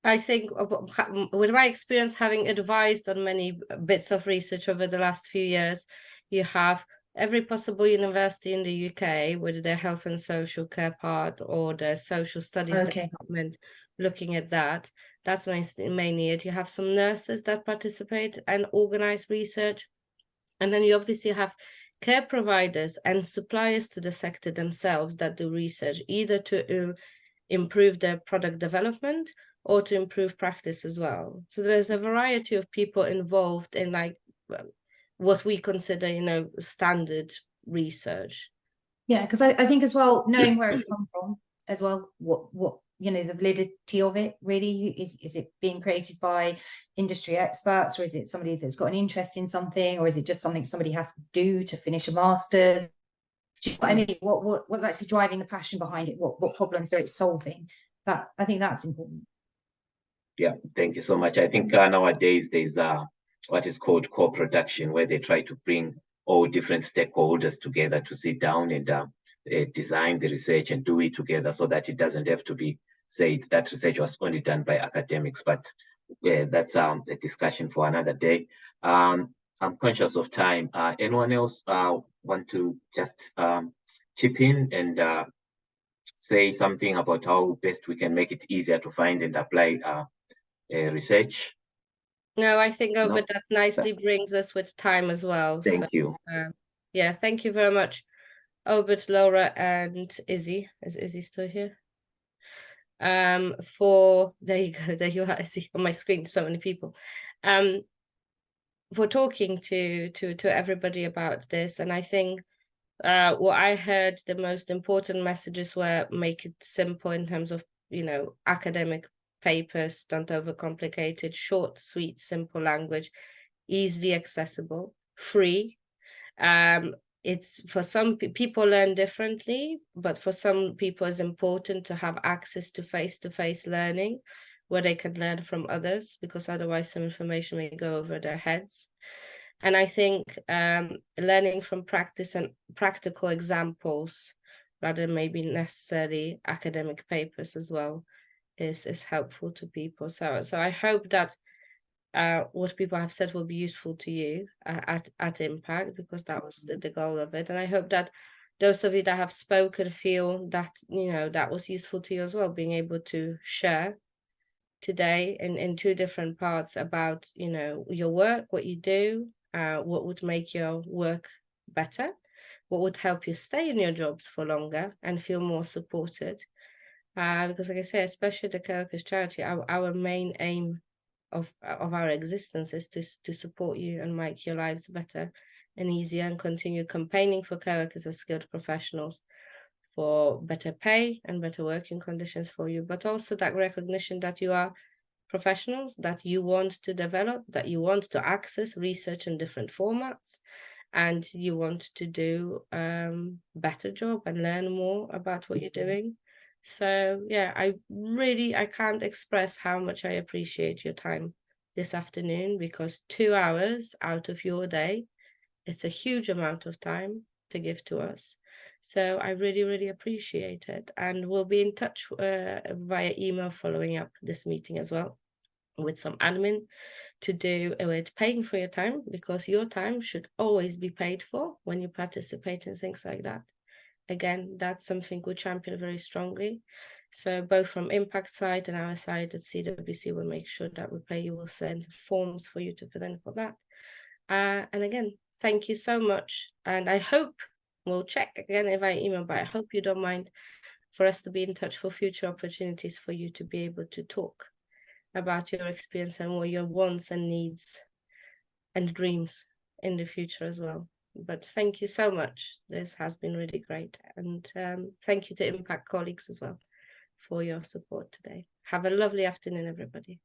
I think with my experience having advised on many bits of research over the last few years, you have every possible university in the UK with their health and social care part or their social studies department looking at that. That's mainly it. You have some nurses that participate and organize research. And then you obviously have care providers and suppliers to the sector themselves that do research, either to improve their product development or to improve practice as well. So there's a variety of people involved in what we consider, you know, standard research. Yeah, because I think as well, knowing where it's come from as well, what you know, the validity of it really, is it being created by industry experts, or is it somebody that's got an interest in something, or is it just something somebody has to do to finish a master's? Do you know what I mean? What's actually driving the passion behind it? What problems are it solving? That, I think that's important. Yeah, thank you so much. I think nowadays there's what is called co-production, where they try to bring all different stakeholders together to sit down and design the research and do it together, so that it doesn't have to be said that research was only done by academics. But that's a discussion for another day. I'm conscious of time. Anyone else want to just chip in and say something about how best we can make it easier to find and apply research? No, I think but that nicely brings us with time as well. Thank you. Yeah, thank you very much, Obert, Laura, and Izzy. Is Izzy still here? For there you go, there you are. I see on my screen so many people. For talking to everybody about this, and I think what I heard the most important messages were make it simple in terms of, you know, academic papers, don't overcomplicate it, short, sweet, simple language, easily accessible, free. It's for some people learn differently, but for some people it's important to have access to face-to-face learning where they can learn from others, because otherwise some information may go over their heads. And I think learning from practice and practical examples rather than maybe necessarily academic papers as well is helpful to people. So I hope that what people have said will be useful to you at Impact, because that was the goal of it. And I hope that those of you that have spoken feel that, you know, that was useful to you as well, being able to share today in two different parts about, you know, your work, what you do, what would make your work better, what would help you stay in your jobs for longer and feel more supported. Because like I say, especially the Care Workers Charity, our main aim of our existence is to support you and make your lives better and easier, and continue campaigning for care workers as skilled professionals for better pay and better working conditions for you, but also that recognition that you are professionals, that you want to develop, that you want to access research in different formats, and you want to do better job and learn more about what you're doing. So yeah, I can't express how much I appreciate your time this afternoon, because 2 hours out of your day, it's a huge amount of time to give to us. So I really, really appreciate it. And we'll be in touch via email following up this meeting as well, with some admin to do with paying for your time, because your time should always be paid for when you participate in things like that. Again, that's something we champion very strongly. So both from impact side and our side at CWC, we'll make sure that we pay you. We'll send forms for you to fill in for that. And again, thank you so much. And I hope, we'll check again if I email, but I hope you don't mind for us to be in touch for future opportunities for you to be able to talk about your experience and what your wants and needs and dreams in the future as well. But thank you so much. This has been really great. And thank you to Impact colleagues as well for your support today. Have a lovely afternoon, everybody.